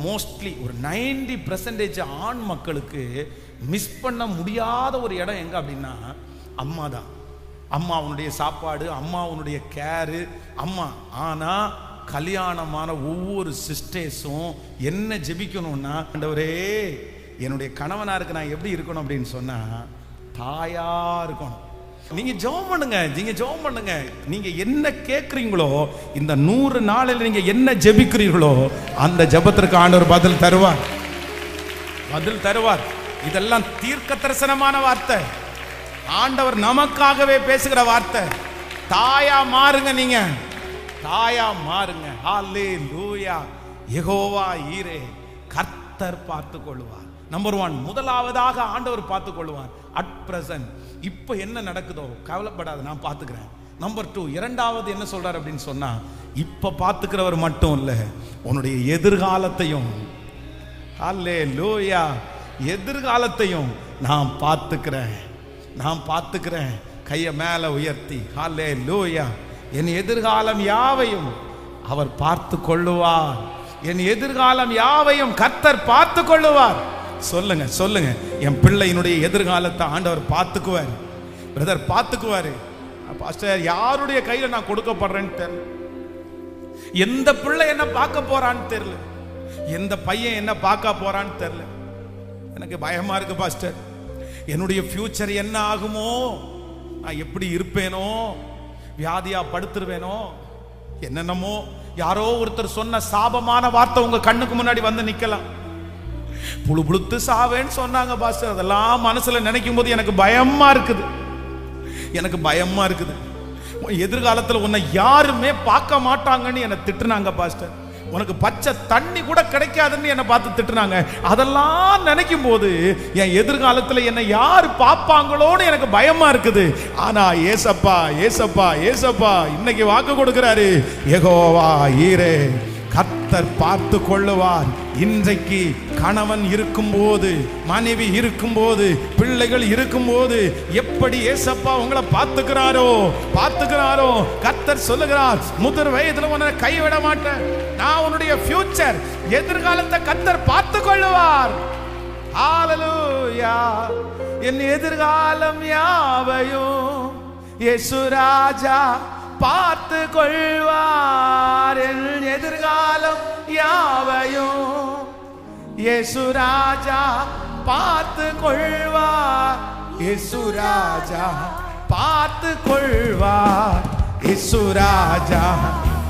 Speaker 1: மோஸ்ட்லி ஒரு 90% ஆண் மக்களுக்கு மிஸ் பண்ண முடியாத ஒரு இடம் எங்க அப்படின்னா அம்மா தான். அம்மா அவனுடைய சாப்பாடு, அம்மா அவனுடைய கேரு, அம்மா. ஆனா கல்யாணமான ஒவ்வொரு சிஸ்டர்ஸும் என்ன ஜெபிக்கணும்னா, ஆண்டவரே என்னுடைய கணவனாருக்கு நான் எப்படி இருக்கணும் அப்படின்னு சொன்னா தாயா இருக்கணும். நீங்க ஜெபம் பண்ணுங்க, நீங்க ஜெபம் பண்ணுங்க. நீங்க என்ன கேட்குறீங்களோ, இந்த 100 நாளில் நீங்க என்ன ஜெபிக்கிறீர்களோ அந்த ஜெபத்திற்கு ஆண்டவர் பதில் தருவார், பதில் தருவார். இதெல்லாம் தீர்க்க தரிசனமான வார்த்தை, ஆண்டவர் நமக்காகவே பேசுகிற வார்த்தை. தாயா மாறுங்க, நீங்க தாயா மாறுங்க. ஹல்லேலூயா. யெகோவா ஈரே, கர்த்தர் பார்த்து கொள்வார். நம்பர் 1, முதலாவதாக ஆண்டவர் பார்த்து கொள்வார். அட் பிரசன்ட் இப்போ என்ன நடக்குதோ கவலைப்படாத, நான் பார்த்துக்கிறேன். நம்பர் 2, இரண்டாவது என்ன சொல்றார் அப்படின்னு சொன்னா, இப்ப பார்த்துக்கிறவர் மட்டும் இல்ல, உன்னுடைய எதிர்காலத்தையும், ஹல்லேலூயா, எதிர்காலத்தையும் நான் பார்த்துக்கிறேன், நான் பார்த்துக்கிறேன். கையை மேல உயர்த்தி ஹல்லேலூயா. என் எதிர்காலம் யாவையும் அவர் பார்த்து கொள்ளுவார், என் எதிர்காலம் யாவையும் கர்த்தர் பார்த்து கொள்ளுவார். சொல்லுங்க சொல்லுங்க, என் பிள்ளையினுடைய எதிர்காலத்தை ஆண்டவர் பார்த்துக்குவார். பிரதர் பார்த்துக்குவாரு. பாஸ்டர், யாருடைய கையில நான் கொடுக்கப்படுறேன்னு தெரியல, எந்த பிள்ளை என்ன பார்க்க போறான்னு தெரியல, எந்த பையன் என்ன பார்க்க போறான்னு தெரியல. எனக்கு பயமா இருக்கு பாஸ்டர், என்னுடைய ஃபியூச்சர் என்ன ஆகுமோ, நான் எப்படி இருப்பேனோ, வியாதியா படுத்துருவேனோ, என்னென்னமோ. யாரோ ஒருத்தர் சொன்ன சாபமான வார்த்தை உங்க கண்ணுக்கு முன்னாடி வந்து நிக்கலாம். புழு புழுத்து சாவேன்னு சொன்னாங்க பாஸ்டர். அதெல்லாம் மனசுல நினைக்கும் போது எனக்கு பயமா இருக்குது, எனக்கு பயமா இருக்குது. எதிர்காலத்தில் உன்னை யாருமே பார்க்க மாட்டாங்கன்னு என்னை திட்டுனாங்க பாஸ்டர். உனக்கு பச்சை தண்ணி கூட கிடைக்காதுன்னு என்னை பார்த்து திட்டுனாங்க. அதெல்லாம் நினைக்கும் போது என் எதிர்காலத்தில் என்னை யார் பார்ப்பாங்களோன்னு எனக்கு பயமா இருக்குது. ஆனா ஏசப்பா ஏசப்பா ஏசப்பா இன்னைக்கு வாக்கு கொடுக்கிறாரு, யெகோவா ஈரே, கர்த்தர் பார்த்து கொள்ளுவார். இன்றைக்கு கணவன் இருக்கும்போது, மனைவி இருக்கும்போது, பிள்ளைகள் இருக்கும்போது எப்படி ஏசப்பா உங்களை பார்த்துக்கிறாரோ பார்த்துக்கிறாரோ, கர்த்தர் சொல்லுகிறார், முதிர் வயதில் உன்னை கைவிட மாட்டேன், நான் உன்னுடைய ஃபியூச்சர், எதிர்காலத்தை கர்த்தர் பார்த்து கொள்ளுவார். ஹல்லேலூயா. என் எதிர்காலம் யாவையும் இயேசு ராஜா பார்த்து கொள்வார். என் எதிர்காலம் யாவையும் இயேசு ராஜா பார்த்து கொள்வார். இயேசு ராஜா பார்த்து கொள்வார். இயேசு ராஜா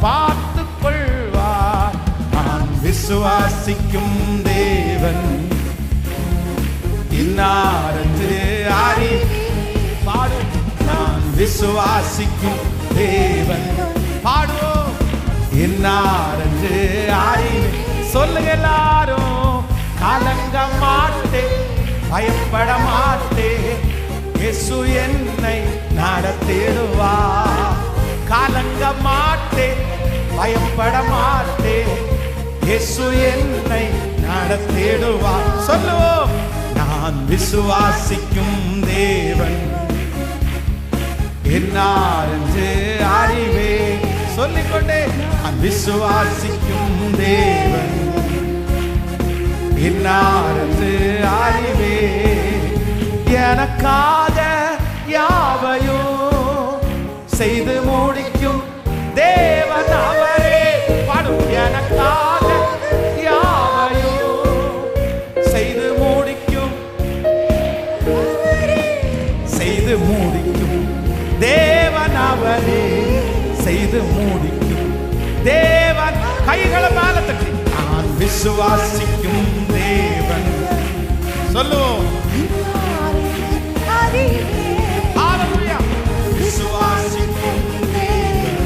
Speaker 1: பார்த்து கொள்வார். நான் விசுவாசிக்கும் தேவன் இன்னாரென்று அறி பாடும். நான் விசுவாசிக்கும் தேவன் பாடுவோம் இன்னாரென்று அறி. சொல்லுங்க எல்லாரும், கலங்க மாட்டேன், பயப்பட மாட்டேன், இயேசு என்னை நடத்திடுவார். கலங்க மாட்டேன், பயப்பட மாட்டேன், இயேசு என்னை நடத்திடுவார். சொல்லுவோம், நான் விசுவாசிக்கும் தேவன் என்னாரென்று அறிவே. சொல்லிக்கொண்டே, நான் விசுவாசிக்கும் தேவன் என்னாரென்று அறிவே. எனக்காக யாவையும் செய்து முடிக்கும் தேவன் அவரே. பாடும், எனக்காக யாவையும் செய்து முடிக்கும், செய்து முடிக்கும் தேவன் அவரே. செய்து முடிக்கும் தேவன். கைகளை மேல தட்டி, நான் விசுவாசிக்கும் தேவன். சொல்லுவோம், ஹல்லேலூயா. விசுவாசிக்கும் தேவன்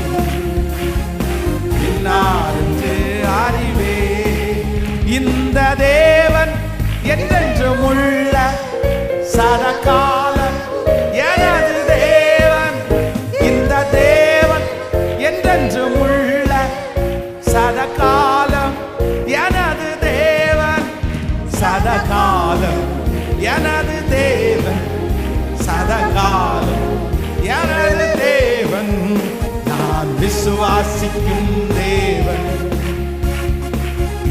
Speaker 1: இன்னாரென்று அறிவே. இந்த தேவன் என்றென்றும் உள்ள சதா சதகாலம் எனது தேவன், சதகாலம் எனது தேவன், சதகாலம் எனது தேவன். நான் விசுவாசிக்கும் தேவன்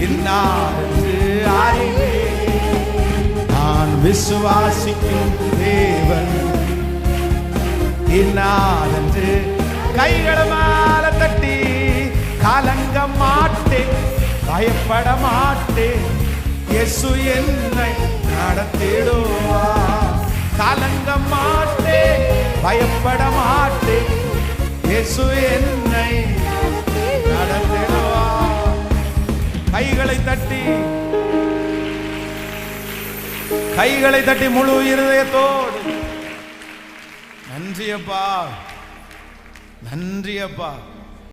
Speaker 1: இன்னாரென்று அறிவேன். நான் விசுவாசிக்கும் தேவன் இன்னாரென்று. கைகளை மேல தட்டி கலங்க மாட்டேன், பயப்பட மாட்டேன், இயேசு என்னை நடத்திடுவார். கலங்க மாட்டேன், பயப்பட மாட்டேன், இயேசு என்னை நடத்திடுவார். கைகளை தட்டி, கைகளை தட்டி முழு இருதயத்தோடு நன்றி அப்பா, நன்றி அப்பா.